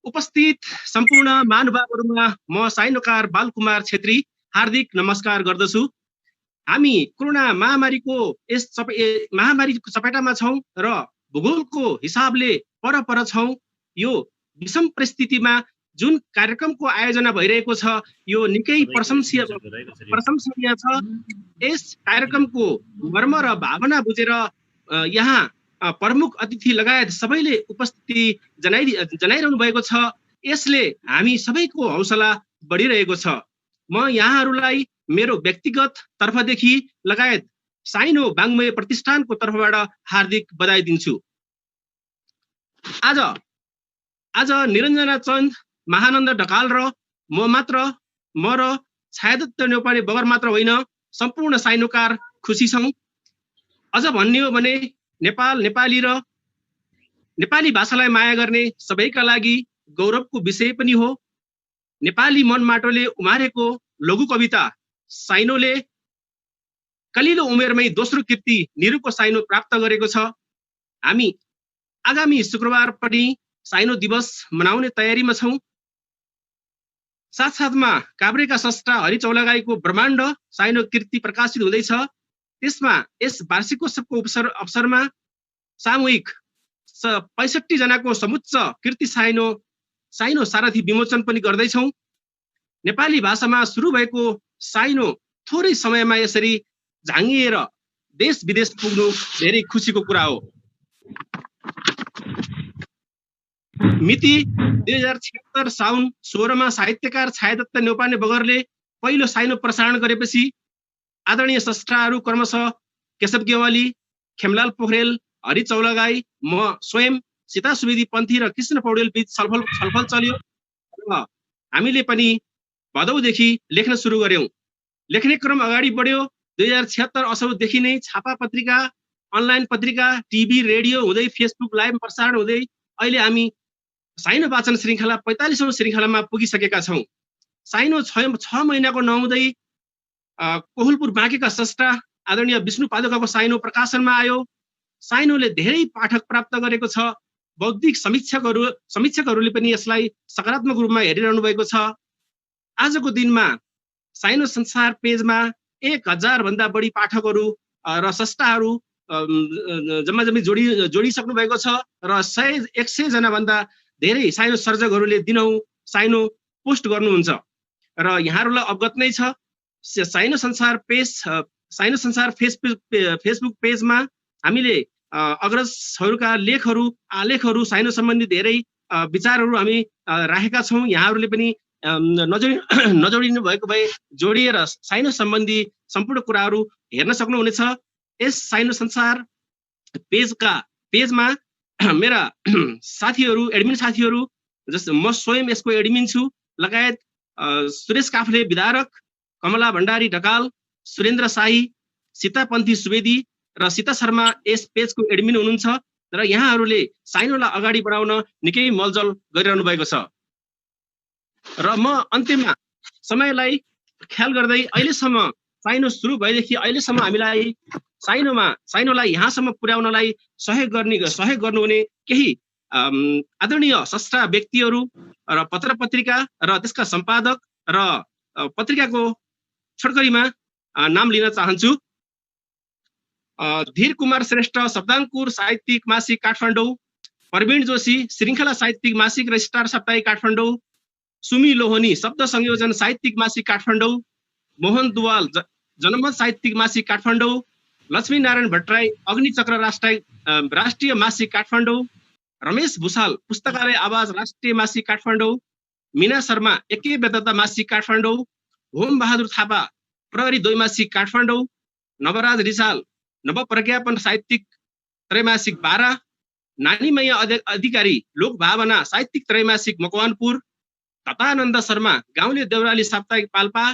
उपस्थित सम्पूर्ण महानुभावहरूमा म साइनोकार बालकुमार छेत्री हार्दिक नमस्कार गर्दछु। हामी कोरोना महामारीको चपेटामा छौं र भूगोलको हिसाबले पर छौं। यो विषम परिस्थितिमा जुन कार्यक्रमको आयोजना भइरहेको छ यो निकै प्रशंसनीय छ। यस कार्यक्रमको मर्म र भावना बुझेर यहाँ प्रमुख अतिथि लगायत सबैले उपस्थिति जनाइरहनु भएको छ। यसले हामी सबैको हौसला बढिरहेको छ। म यहाँहरूलाई मेरो व्यक्तिगत तर्फदेखि लगायत साइनो वाङ्मय प्रतिष्ठानको तर्फबाट हार्दिक बधाई दिन्छु। आज निरञ्जना चन्द, महानन्द ढकाल र म र छायादत्त न्यौपाने बगर मात्र होइन, सम्पूर्ण साइनोकार खुसी छौं। अझ भन्ने हो भने नेपाल, नेपाली र नेपाली भाषालाई माया गर्ने सबैका लागि गौरवको विषय पनि हो। नेपाली मन माटोले उमारेको लघु कविता साइनोले कलिलो उमेरमै दोस्रो कृति निरुको साइनो प्राप्त गरेको छ। हामी आगामी शुक्रबार पनि साइनो दिवस मनाउने तयारीमा छौँ। साथसाथमा काभ्रेका स्रष्टा हरि चौलागाईको ब्रह्माण्ड साइनो कृति प्रकाशित हुँदैछ। त्यसमा यस वार्षिकोत्सवको अवसरमा सामूहिक 65 जनाको समुच्च कृति साइनो सारथी विमोचन पनि गर्दैछौँ। नेपाली भाषामा सुरु भएको साइनो थोरै समयमा यसरी झाङ्गिएर देश विदेश पुग्नु धेरै खुसीको कुरा हो। मिति 2076 साउन 16 मा साहित्यकार छायादत्त न्यौपाने बगरले पहिलो साइनो प्रसारण गरेपछि आदरणीय स्रष्टाहरू क्रमशः केशव गेवाली, खेमलाल पोखरेल, हरि चौलागाई, म स्वयं, सीता सुवेदी पन्थी र कृष्ण पौडेल बीच छलफल चल्यो र हामीले पनि भदौदेखि लेख्न सुरु गर्यौं। लेख्ने क्रम अगाडि बढ्यो। 2076 असौदेखि नै छापा पत्रिका, अनलाइन पत्रिका, टिभी, रेडियो हुँदै फेसबुक लाइभ प्रसारण हुँदै अहिले हामी साइनो वाचन श्रृङ्खला 45औं श्रृङ्खलामा पुगिसकेका छौँ। साइनो 6 महिनाको नहुँदै कोहलपुर बाँकेका स्रष्टा आदरणीय विष्णु पादुकाको साइनो प्रकाशनमा आयो। साइनोले धेरै पाठक प्राप्त गरेको छ। बौद्धिक समीक्षकहरूले पनि यसलाई सकारात्मक रूपमा हेरिरहनु भएको छ। आजको दिनमा साइनो संसार पेजमा 1000 भन्दा बढी पाठकहरू र स्रष्टाहरू जम्मा जोडिसक्नु भएको छ र 100 जना भन्दा धेरै साइनो सर्जकहरूले दिनहुँ साइनो पोस्ट गर्नुहुन्छ र यहाँहरूलाई अवगत नै छ। साइनो संसार फेसबुक पेजमा हामीले अग्रजहरूका आलेखहरू साइनो सम्बन्धी धेरै विचारहरू हामी राखेका छौँ। यहाँहरूले पनि नजोडिनु भएको भए जोडिएर साइनो सम्बन्धी सम्पूर्ण कुराहरू हेर्न सक्नुहुनेछ। यस साइनो संसार पेजमा मेरा साथीहरू, एडमिन साथीहरू, जस्तो म स्वयं यसको एडमिन छु, लगायत सुरेश काफ्ले विदारक, कमला भण्डारी ढकाल, सुरेन्द्र शाही, सीता पन्थी सुवेदी र सीता शर्मा यस पेजको एडमिन हुनुहुन्छ र यहाँहरूले साइनोलाई अगाडि बढाउन निकै मलजल गरिरहनु भएको छ। र म अन्त्यमा समयलाई ख्याल गर्दै अहिलेसम्म साइनो सुरु भएदेखि अहिलेसम्म हामीलाई साइनोलाई यहाँसम्म पुर्याउनलाई सहयोग गर्नुहुने केही आदरणीय स्रष्टा व्यक्तिहरू र पत्र पत्रिका र त्यसका सम्पादक र पत्रिकाको छोटकरीमा नाम लिन चाहन्छु। धीर कुमार श्रेष्ठ शब्दाङ्कुर साहित्यिक मासिक काठमाडौँ, प्रवीण जोशी श्रृङ्खला साहित्यिक मासिक र स्टार साप्ताहिक काठमाडौँ, सुमी लोहनी शब्द संयोजन साहित्यिक मासिक काठमाडौँ, मोहन दुवाल जनमत साहित्यिक मासिक काठमाडौँ, लक्ष्मी नारायण भट्टराई अग्निचक्र राष्ट्रिय मासिक काठमाडौँ, रमेश भूषाल पुस्तकालय आवाज राष्ट्रिय मासिक काठमाडौँ, मीना शर्मा एकै वेदता मासिक काठमाडौँ, होम बहादुर थापा प्रहरी द्वैमासिक काठमाडौँ, नवराज रिसाल नव प्रज्ञापन साहित्यिक त्रैमासिक 12, नानीमैया अधिकारी लोक भावना साहित्यिक त्रैमासिक मकवानपुर, तथानन्द शर्मा गाउँले देउराली साप्ताहिक पाल्पा,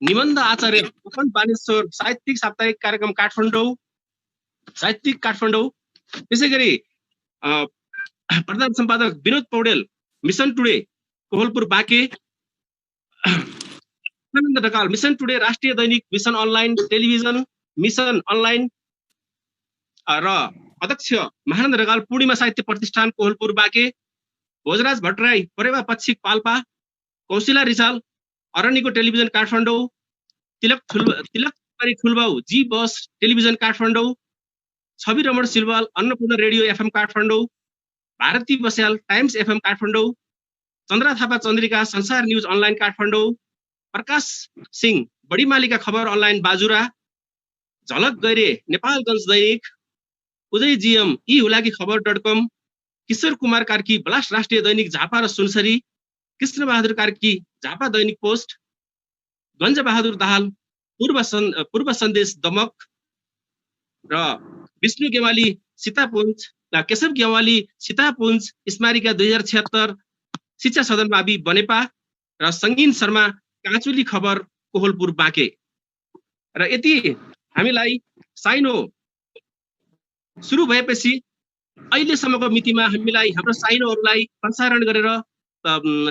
निबन्ध आचार्य उपन बानेश्वर साहित्यिक साप्ताहिक कार्यक्रम काठमाडौँ साहित्यिक काठमाडौँ। त्यसै गरी प्रधान सम्पादक विनोद पौडेल मिसन टुडे कोहलपुर बाँके, आनन्द ढकाल मिसन टुडे राष्ट्रिय दैनिक mission online television mission online र अध्यक्ष महानन्द ढकाल पूर्णिमा साहित्य प्रतिष्ठान कोहलपुर बाँके, भोजराज भट्टराई परेवा पश्चिम पाल्पा, कौशिला रिसाल अरण्यको टेलिभिजन काठमाडौँ, तिलक फुलबाउ जी बस television Kathmandu, Chhabi Raman Silwal Annapurna radio FM Kathmandu, Bharati Basyal Times FM Kathmandu, Chandra Thapa Chandrika Sansar news online Kathmandu, Prakash Singh Badimalika Khabar online Bajura, Jhalak Gaire Nepalgunj Dainik, Uday GM e Hulaki खबर.com, किशोर कुमार कार्की ब्लास्ट राष्ट्रिय दैनिक झापा र सुनसरी, कृष्ण बहादुर कार्की झापा दैनिक पोस्ट, गञ्ज बहादुर दाहाल पूर्व सन्देश दमक र विष्णु गेवाली सीतापुञ्ज केशव गेवाली सीतापुञ्ज स्मारिका 2076 शिक्षा सदन मावि बनेपा र सङ्गीन शर्मा काँचुली खबर कोहलपुर बाँके। र यति हामीलाई साइनो सुरु भएपछि अहिलेसम्मको मितिमा हामीलाई हाम्रो साइनोहरूलाई प्रसारण गरेर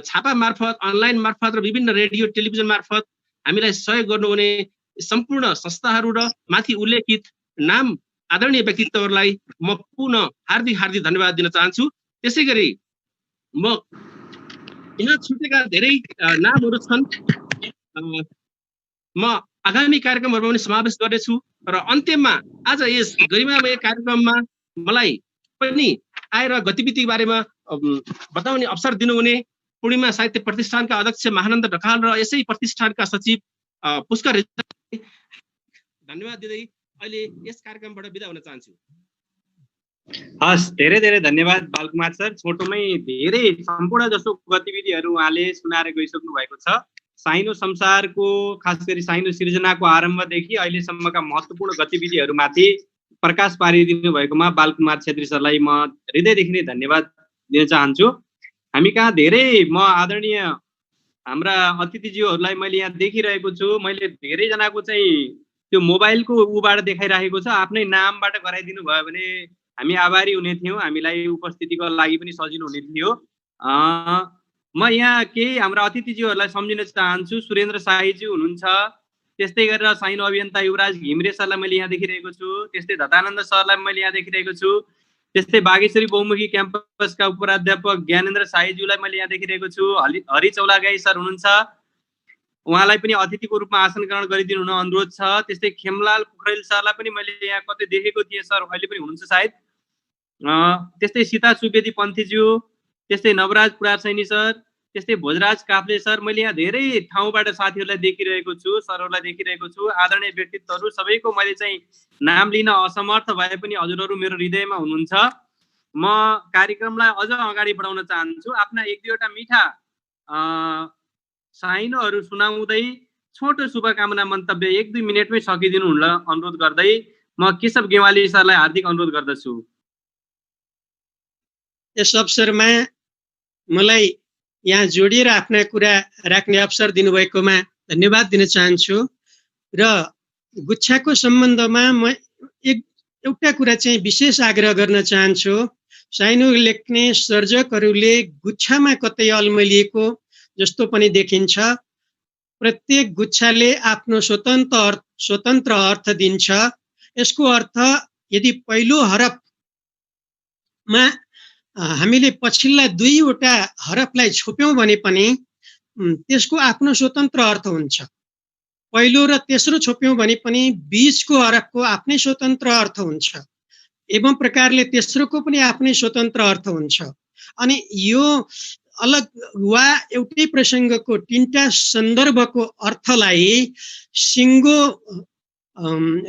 छापा मार्फत, अनलाइन मार्फत र विभिन्न रेडियो टेलिभिजन मार्फत हामीलाई सहयोग गर्नुहुने सम्पूर्ण संस्थाहरू र माथि उल्लेखित नाम आदरणीय व्यक्तित्वहरूलाई म पुनः हार्दिक हार्दिक धन्यवाद दिन चाहन्छु। त्यसै गरी म यहाँ छुटेका धेरै नामहरू छन्, म आगामी कार्यक्रमहरूमा पनि समावेश गर्नेछु र अन्त्यमा आज यस गरिमामय कार्यक्रममा मलाई पनि आएर गतिविधि बारेमा बताउने अवसर दिनुहुने पूर्णिमा साहित्य प्रतिष्ठानका अध्यक्ष महानन्द ढकाल र यसै प्रतिष्ठानका सचिव पुष्कर धन्यवाद दिँदै अहिले यस कार्यक्रमबाट बिदा हुन चाहन्छु। हस्, धेरै धेरै धन्यवाद बालकुमार सर। छोटोमै धेरै सम्पूर्ण जसो गतिविधिहरू उहाँले सुनाएर गइसक्नु भएको छ। साइनो संसारको खास गरी साइनो सिर्जनाको आरम्भदेखि अहिलेसम्मका महत्त्वपूर्ण गतिविधिहरूमाथि प्रकाश पारिदिनु भएकोमा बालकुमार छेत्री सरलाई म हृदयदेखि नै धन्यवाद दिन चाहन्छु। हामी कहाँ धेरै म आदरणीय हाम्रा अतिथिज्यूहरूलाई मैले यहाँ देखिरहेको छु। मैले धेरैजनाको चाहिँ त्यो मोबाइलको ऊबाट देखाइराखेको छ, आफ्नै नामबाट गराइदिनु भयो भने हामी आभारी हुने थियौँ, हामीलाई उपस्थितिको लागि पनि सजिलो हुने थियो। म यहाँ केही हाम्रा अतिथिज्यूहरूलाई सम्झिन चाहन्छु। सुरेन्द्र साईज्यू हुनुहुन्छ, त्यस्तै गरेर साइनो अभियन्ता युवराज घिम्रे सरलाई मैले यहाँ देखिरहेको छु, त्यस्तै दत्तानन्द सरलाई मैले यहाँ देखिरहेको छु, त्यस्तै बागेश्वरी बहुमुखी क्याम्पसका उपराध्यापक ज्ञानेन्द्र साईज्यूलाई मैले यहाँ देखिरहेको छु। हरि चौलागाई सर हुनुहुन्छ, उहाँलाई पनि अतिथिको रूपमा आसन ग्रहण गरिदिनु हुन अनुरोध छ। त्यस्तै खेमलाल पोखरेल सरलाई पनि मैले यहाँ कतै देखेको थिएँ, सर अहिले पनि हुनुहुन्छ सायद। त्यस्तै सीता सुवेदी पन्थीज्यू, त्यस्तै नवराज पुरासैनी सर, त्यस्तै भोजराज काफ्ले सर, मैले यहाँ धेरै ठाउँबाट साथीहरूलाई देखिरहेको छु, सरहरूलाई देखिरहेको छु। आदरणीय व्यक्तित्वहरू सबैको मैले चाहिँ नाम लिन असमर्थ भए पनि हजुरहरू मेरो हृदयमा हुनुहुन्छ। म कार्यक्रमलाई अझ अगाडि बढाउन चाहन्छु। आफ्ना एक दुईवटा मिठा साइनोहरू सुनाउँदै छोटो शुभकामना मन्तव्य 1-2 मिनटमै सकिदिनु हुन अनुरोध गर्दै म केशव गेवाली सरलाई हार्दिक अनुरोध गर्दछु। यस अवसरमा मलाई यहाँ जोडिएर आफ्ना कुरा राख्ने अवसर दिनुभएकोमा धन्यवाद दिन चाहन्छु। र गुच्छाको सम्बन्धमा म एउटा कुरा चाहिँ विशेष आग्रह गर्न चाहन्छु। साइनो लेख्ने सर्जकहरूले गुच्छामा कतै अल्मलिएको जस्तो पनि देखिन्छ। प्रत्येक गुच्छाले आफ्नो स्वतन्त्र अर्थ दिन्छ। यसको अर्थ यदि पहिलो हरफमा हामीले पछिल्ला 2वटा हरफलाई छोप्यौँ भने पनि त्यसको आफ्नो स्वतन्त्र अर्थ हुन्छ। पहिलो र तेस्रो छोप्यौँ भने पनि बीचको हरफको आफ्नै स्वतन्त्र अर्थ हुन्छ। एवं प्रकारले तेस्रोको पनि आफ्नै स्वतन्त्र अर्थ हुन्छ। अनि यो अलग वा एउटै प्रसङ्गको 3टा सन्दर्भको अर्थलाई सिङ्गो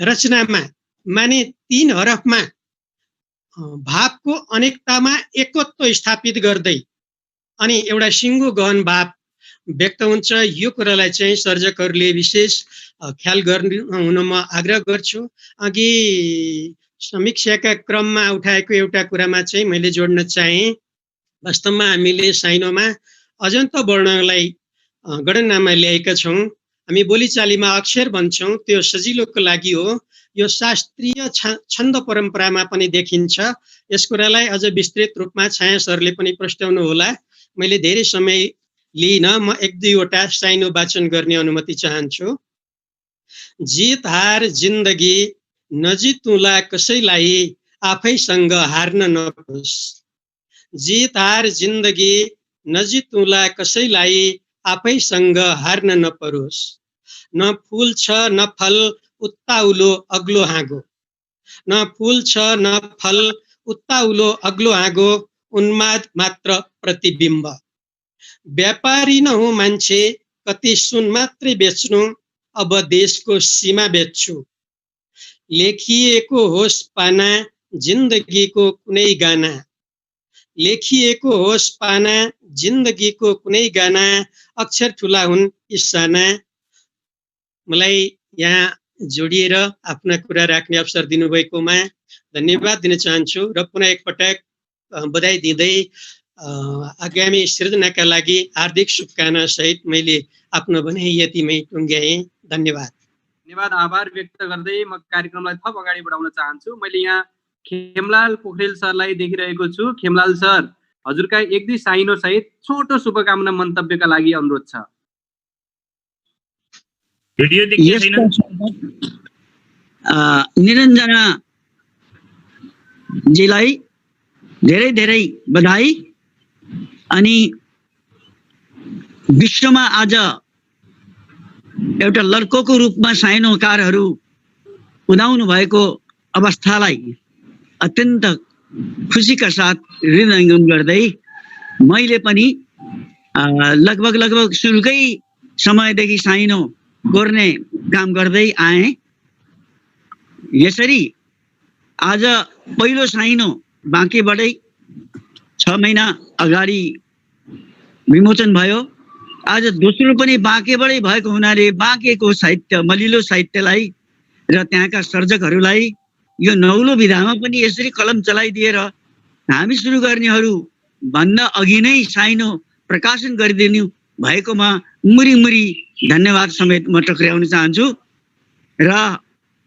रचनामा माने 3 हरफमा भावको अनेकतामा एकत्व स्थापित गर्दै अनि एउटा सिङ्गो गहन भाव व्यक्त हुन्छ। यो कुरालाई चाहिँ सर्जकहरूले विशेष ख्याल गर्नु हुन म आग्रह गर्छु। अघि समीक्षाका क्रममा उठाएको एउटा कुरामा चाहिँ मैले जोड्न चाहेँ। वास्तवमा हामीले साइनोमा अजन्त वर्णलाई गणनामा ल्याएका छौँ। हामी बोलीचालीमा अक्षर भन्छौँ, त्यो सजिलोको लागि हो। यो शास्त्रीय छन्द परम्परामा पनि देखिन्छ। यस कुरालाई अझ विस्तृत रूपमा छाया सरले पनि प्रस्ट्याउनु होला। मैले धेरै समय लिइन, म 1-2वटा साइनो वाचन गर्ने अनुमति चाहन्छु। जित हार जिन्दगी नजितुला कसैलाई आफैसँग हार्न नपरोस्। जित हार जिन्दगी नजितुला कसैलाई आफैसँग हार्न नपरोस्। न फुल छ न फल उत्ताउलो अग्लो हाँगो। न फुल छ न फल उत्ताउलो अग्लो हाँगो, उन्माद मात्र प्रतिबिम्ब। व्यापारी नहुँ मान्छे, कति सुन मात्रै बेच्नु, अब देशको सीमा बेच्छु। लेखिएको होस् पाना जिन्दगीको कुनै गाना। लेखिएको होस् पाना जिन्दगीको कुनै गाना, अक्षर ठुला हुन् यी साना। मलाई यहाँ जोडिएर आफ्ना कुरा राख्ने अवसर दिनुभएकोमा धन्यवाद दिन चाहन्छु र पुनः एकपटक बधाई दिँदै आगामी सृजनाका लागि हार्दिक शुभकामना सहित मैले आफ्नो भनाइ यतिमै टुङ्ग्याएँ। धन्यवाद। धन्यवाद, आभार व्यक्त गर्दै म कार्यक्रमलाई थप अगाडि बढाउन चाहन्छु। मैले यहाँ खेमलाल पोखरेल सरलाई देखिरहेको छु। खेमलाल सर, हजुरका एक दुई साइनो सहित छोटो शुभकामना मन्तव्यका लागि अनुरोध छ। भिडियो देखिए छैन। निरञ्जना जीलाई धेरै धेरै बधाई। अनि विश्वमा आज एउटा लड्कोको रूपमा साइनो कारहरू उदाउनु भएको अवस्थालाई अत्यन्त खुसीका साथ हृदयङ्गम गर्दै मैले पनि लगभग सुरुकै समयदेखि साइनो गर्ने काम गर्दै आएँ। यसरी आज पहिलो साइनो बाँकेबाटै 6 महिना अगाडि विमोचन भयो। आज दोस्रो पनि बाँकेबाटै भएको हुनाले बाँकेको साहित्य, मलिलो साहित्यलाई र त्यहाँका सर्जकहरूलाई यो नौलो विधामा पनि यसरी कलम चलाइदिएर हामी सुरु गर्नेहरू भन्दा अघि नै साइनो प्रकाशन गरिदिनु भएकोमा मुरी धन्यवाद समेत म टक्र्याउन चाहन्छु। र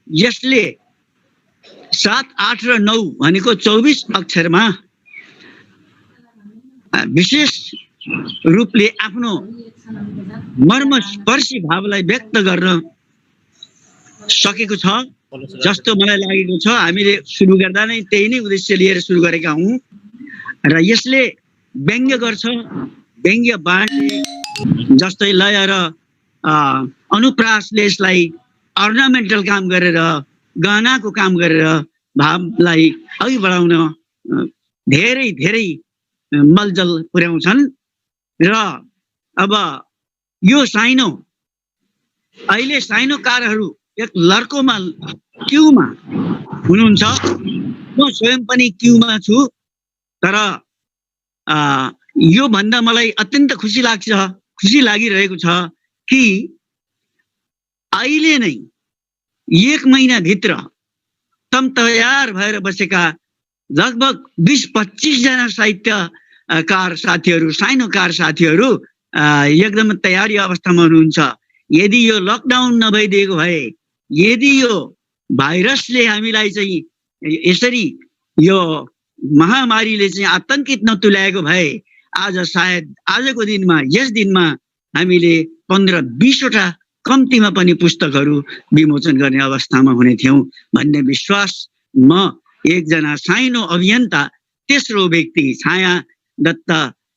यसले 7, 8 र 9 भनेको 24 अक्षरमा विशेष रूपले आफ्नो मर्मस्पर्शी भावलाई व्यक्त गर्न सकेको छ जस्तो मलाई लागेको छ। हामीले सुरु गर्दा नै त्यही नै उद्देश्य लिएर सुरु गरेका हौँ। र यसले व्यङ्ग्य गर्छ, व्यङ्ग्य बाँड्ने जस्तै लय र अनुप्रासले यसलाई अर्नामेन्टल काम गरेर, गहनाको काम गरेर भावलाई अघि बढाउन धेरै धेरै मलजल पुर्याउँछन्। र अब यो साइनो, अहिले साइनोकारहरू एक लड्कोमा क्यूमा हुनुहुन्छ। म स्वयं पनि क्यूमा छु। तर यो भन्दा मलाई अत्यन्त खुसी लागिरहेको छ कि अहिले नै 1 महिनाभित्र तम तयार भएर बसेका लगभग 20-25 जना साहित्यकार साथीहरू, साइनोकार साथीहरू एकदम तयारी अवस्थामा हुनुहुन्छ। यदि यो लकडाउन नभइदिएको भए, यदि यो भाइरसले हामीलाई चाहिँ यसरी यो महामारीले चाहिँ आतंकित नतुल्याएको भए आज सायद आजको दिनमा, यस दिनमा हामीले 15-20 वटा कम्तीमा पनि पुस्तकहरू विमोचन गर्ने अवस्थामा हुने थियौँ भन्ने विश्वास म एकजना साइनो अभियन्ता, तेस्रो व्यक्ति छाया दत्त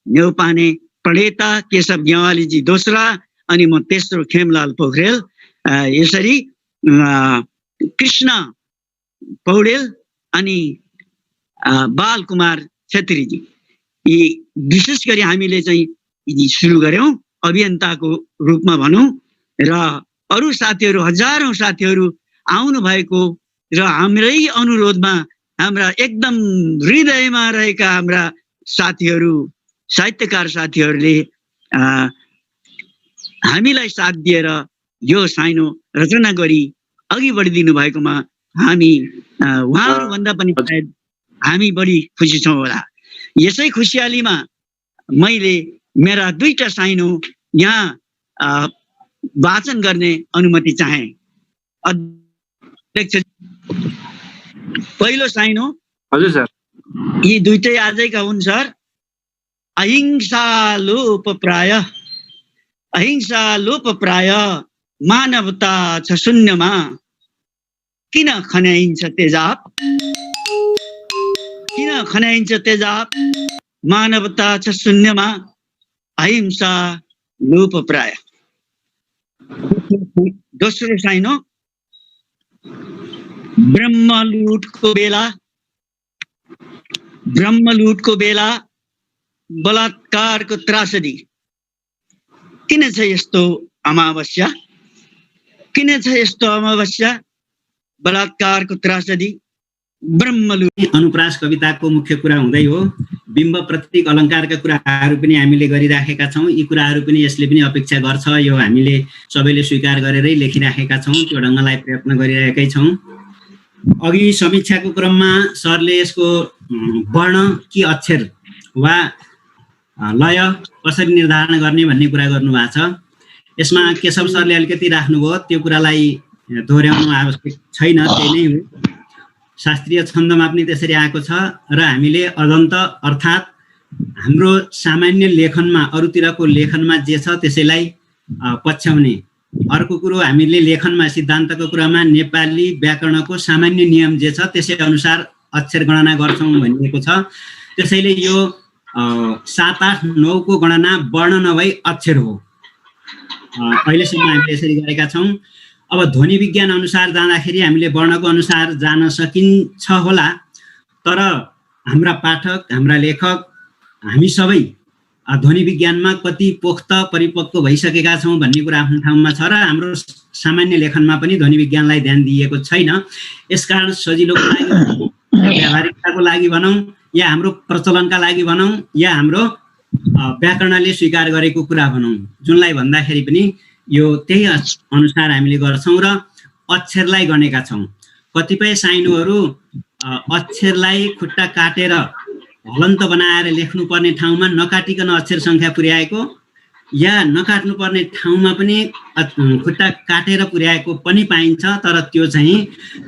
नेउपाने, प्रणेता केशव ग्यावालीजी दोस्रा, अनि म तेस्रो खेमलाल पोखरेल, यसरी कृष्ण पौडेल अनि बाल कुमार छेत्रीजी, यी विशेष गरी हामीले चाहिँ सुरु गर्यौँ अभियन्ताको रूपमा भनौँ। र अरू साथीहरू, हजारौँ साथीहरू आउनु भएको र हाम्रै अनुरोधमा हाम्रा एकदम हृदयमा रहेका हाम्रा साथीहरू, साहित्यकार साथीहरूले हामीलाई साथ दिएर यो साइनो रचना गरी अघि बढिदिनु भएकोमा हामी उहाँहरूभन्दा पनि सायद हामी बढी खुसी छौँ होला। यसै खुसियालीमा मैले मेरा 2टा साइनो यहाँ वाचन गर्ने अनुमति चाहे। अध्यक्ष, पहिलो साइनो। हजुर सर। यी 2टै आजैका हुन् सर। अहिंसा लोप प्राय, अहिंसा लोप प्राय, मानवता छ शून्यमा, किन खन्याइन्छ तेजाब, किन खन्याइन्छ तेजाब, मानवता छ शून्यमा, अहिंसा लोप प्राय। दोस्रो साइनो। ब्रह्मलुटको बेला बलात्कारको त्रासदी, किन छ यस्तो अमावस्या, किन छ यस्तो अमावस्या, बलात्कारको त्रासदी, ब्रह्मलुट। अनुप्रास कविताको मुख्य कुरा हुँदै हो, बिम्ब प्रतीक अलङ्कारका कुराहरू पनि हामीले गरिराखेका छौँ। यी कुराहरू पनि यसले पनि अपेक्षा गर्छ, यो हामीले सबैले स्वीकार गरेरै लेखिराखेका छौँ, त्यो ढङ्गलाई प्रयत्न गरिरहेकै छौँ। अघि समीक्षाको क्रममा सरले यसको वर्ण कि अक्षर वा लय कसरी निर्धारण गर्ने भन्ने कुरा गर्नुभएको छ। यसमा केशव सरले अलिकति राख्नुभयो, त्यो कुरालाई दोहोऱ्याउनु आवश्यक छैन, त्यही नै हो। शास्त्रीय छन्दमा पनि त्यसरी आएको छ र हामीले अदन्त अर्थात् हाम्रो सामान्य लेखनमा अरूतिरको लेखनमा जे छ त्यसैलाई पछ्याउने। अर्को कुरो हामीले लेखनमा सिद्धान्तको कुरामा नेपाली व्याकरणको सामान्य नियम जे छ त्यसै अनुसार अक्षर गणना गर्छौँ भनिएको छ। त्यसैले यो 7, 8, 9 को गणना वर्ण नभई अक्षर हो। अहिलेसम्म हामीले यसरी गरेका छौँ। अब ध्वनि विज्ञान अनुसार जाँदाखेरि हामीले वर्णको अनुसार जान सकिन्छ होला, तर हाम्रा पाठक, हाम्रा लेखक, हामी सबै ध्वनि विज्ञानमा कति पोख्त परिपक्व भइसकेका छौँ भन्ने कुरा आफ्नो ठाउँमा छ र हाम्रो सामान्य लेखनमा पनि ध्वनि विज्ञानलाई ध्यान दिएको छैन। यसकारण सजिलोको लागि व्यावहारिकताको लागि भनौँ या हाम्रो प्रचलनका लागि भनौँ या हाम्रो व्याकरणले स्वीकार गरेको कुरा भनौँ, जुनलाई भन्दाखेरि पनि यो त्यही अनुसार हामीले गर्छौँ र अक्षरलाई गनेका छौँ। कतिपय साइनोहरू अक्षरलाई खुट्टा काटेर हलन्त बनाएर लेख्नुपर्ने ठाउँमा नकाटिकन अक्षर सङ्ख्या पुर्याएको या नकाट्नुपर्ने ठाउँमा पनि खुट्टा काटेर पुर्याएको पनि पाइन्छ, तर त्यो चाहिँ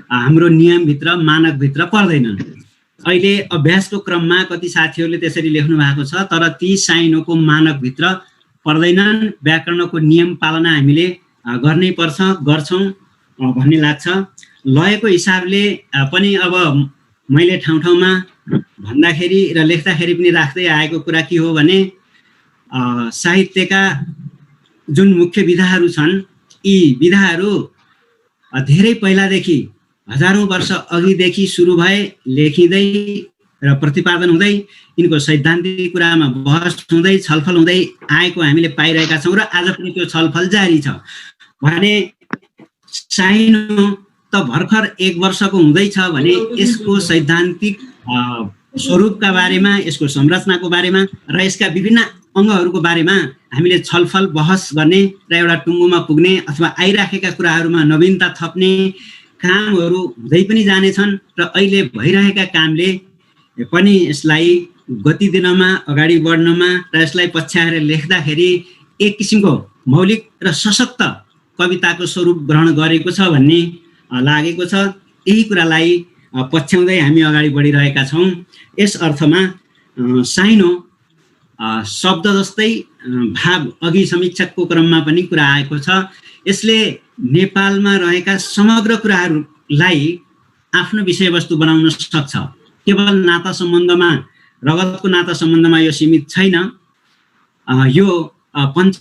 हाम्रो नियमभित्र मानकभित्र पर्दैनन्। अहिले अभ्यासको क्रममा कति साथीहरूले त्यसरी लेख्नु भएको छ, तर ती साइनोको मानकभित्र पर्दैनन्। व्याकरणको नियम पालना हामीले गर्नै पर्छ, गर्छौँ भन्ने लाग्छ। लयको हिसाबले पनि अब मैले ठाउँ ठाउँमा भन्दाखेरि र लेख्दाखेरि पनि राख्दै आएको कुरा के हो भने साहित्यका जुन मुख्य विधाहरू छन्, यी विधाहरू धेरै पहिलादेखि हजारौँ वर्ष अघिदेखि सुरु भए, लेखिँदै र प्रतिपादन हुँदै यिनको सैद्धान्तिक कुरामा बहस हुँदै छलफल हुँदै आएको हामीले पाइरहेका छौँ र आज पनि त्यो छलफल जारी छ भने साइनो त भर्खर 1 वर्षको हुँदैछ भने यसको सैद्धान्तिक स्वरूपका बारेमा, यसको संरचनाको बारेमा र यसका विभिन्न अङ्गहरूको बारेमा हामीले छलफल बहस गर्ने र एउटा टुङ्गोमा पुग्ने अथवा आइराखेका कुराहरूमा नवीनता थप्ने कामहरू हुँदै पनि जानेछन् र अहिले भइरहेका कामले पनि यसलाई गति दिनमा, अगाडि बढ्नमा र यसलाई पछ्याएर लेख्दाखेरि एक किसिमको मौलिक र सशक्त कविताको स्वरूप ग्रहण गरेको छ भन्ने लागेको छ। यही कुरालाई पछ्याउँदै हामी अगाडि बढिरहेका छौँ। यस अर्थमा साइनो शब्द जस्तै भाव अघि समीक्षकको क्रममा पनि कुरा आएको छ। यसले नेपालमा रहेका समग्र कुराहरूलाई आफ्नो विषयवस्तु बनाउन सक्छ। केवल नाता सम्बन्धमा, रगतको नाता सम्बन्धमा यो सीमित छैन। यो पञ्च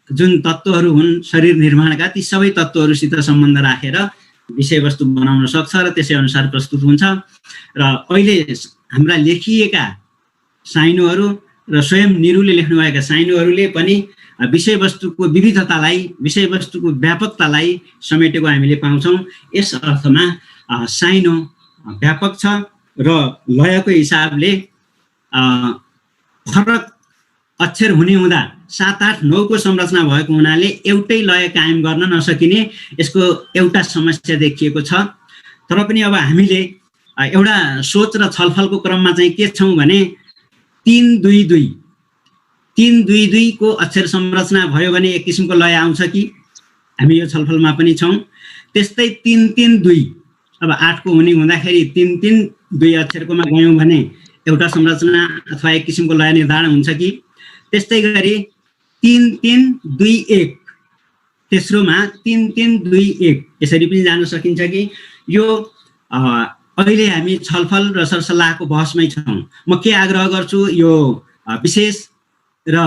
जुन तत्त्वहरू हुन् शरीर निर्माणका, ती सबै तत्त्वहरूसित सम्बन्ध राखेर विषयवस्तु बनाउन सक्छ र त्यसै अनुसार प्रस्तुत हुन्छ। र अहिले हाम्रा लेखिएका साइनोहरू र स्वयं निरुले लेख्नुभएका साइनोहरूले पनि विषयवस्तुको विविधतालाई, विषयवस्तुको व्यापकतालाई समेटेको हामीले पाउँछौँ। यस अर्थमा साइनो व्यापक छ र लयको हिसाबले फरक अक्षर हुने हुँदा 7, 8, 9 को संरचना भएको हुनाले एउटै लय कायम गर्न नसकिने यसको एउटा समस्या देखिएको छ। तर पनि अब हामीले एउटा सोच र छलफलको क्रममा चाहिँ के छौँ भने 3-2-2 को अक्षर संरचना भयो भने एक किसिमको लय आउँछ कि, हामी यो छलफलमा पनि छौँ। त्यस्तै 3-3-2 अब 8 को हुने हुँदाखेरि 3-3-2 अक्षरकोमा गयौँ भने एउटा संरचना अथवा एक किसिमको लय निर्धारण हुन्छ कि। त्यस्तै गरी 3-3-2-1 तेस्रोमा 3-3-2-1 यसरी पनि जान सकिन्छ कि। यो अहिले हामी छलफल र सरसल्लाहको बहसमै छौँ। म के आग्रह गर्छु, यो विशेष र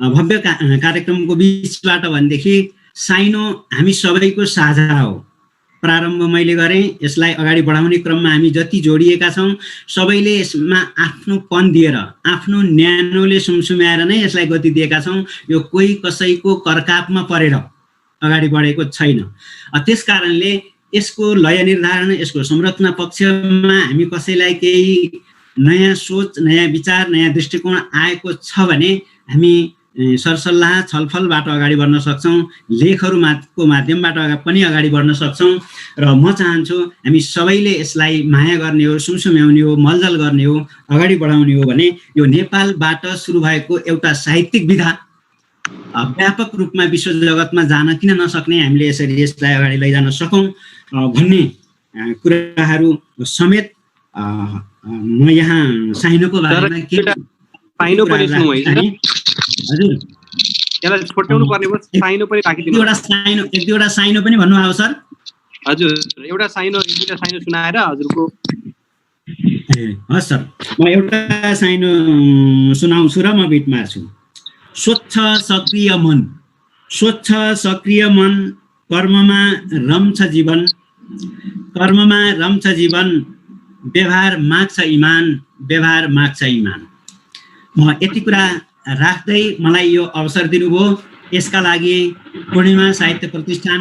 भव्य कार्यक्रमको बिचबाट भनेदेखि साइनो हामी सबैको साझा हो। प्रारम्भ मैले गरेँ, यसलाई अगाडि बढाउने क्रममा हामी जति जोडिएका छौँ सबैले यसमा आफ्नो पन दिएर, आफ्नो न्यानोले सुमसुम्याएर नै यसलाई गति दिएका छौँ। यो कोही कसैको करकापमा परेर अगाडि बढेको छैन। त्यस कारणले यसको लय निर्धारण, यसको संरचना पक्षमा हामी कसैलाई केही नयाँ सोच, नयाँ विचार, नयाँ दृष्टिकोण आएको छ भने हामी सरसल्लाह छलफलबाट अगाडि बढ्न सक्छौँ, लेखहरूको माध्यमबाट पनि अगाडि बढ्न सक्छौँ। र म चाहन्छु हामी सबैले यसलाई माया गर्ने हो, सुमसुम्याउने हो, मलजल गर्ने हो, अगाडि बढाउने हो भने यो नेपालबाट सुरु भएको एउटा साहित्यिक विधा व्यापक रूपमा विश्व जगतमा जान किन नसक्ने, हामीले यसरी यसलाई अगाडि लैजान सकौँ भन्ने कुराहरू समेत म यहाँ साइनोको बारेमा के साइनो पनि सुनौँ है सर। हजुर यसलाई छोट्याउनु पर्ने भयो, साइनो पनि राखिदिनु। एक दुईवटा साइनो पनि भन्नुभयो सर। हजुर एउटा साइनो एक दुईवटा साइनो सुनाएर हजुरको। हस् सर, म एउटा साइनो सुनाउँछु र म बिट मार्छु। स्वच्छ सक्रिय मन, स्वच्छ सक्रिय मन, कर्ममा रम्छ जीवन, कर्ममा रम्छ जीवन, व्यवहार माग्छ इमान, व्यवहार माग्छ इमान। म यति कुरा राख्दै मलाई यो अवसर दिनुभयो, यसका लागि पूर्णिमा साहित्य प्रतिष्ठान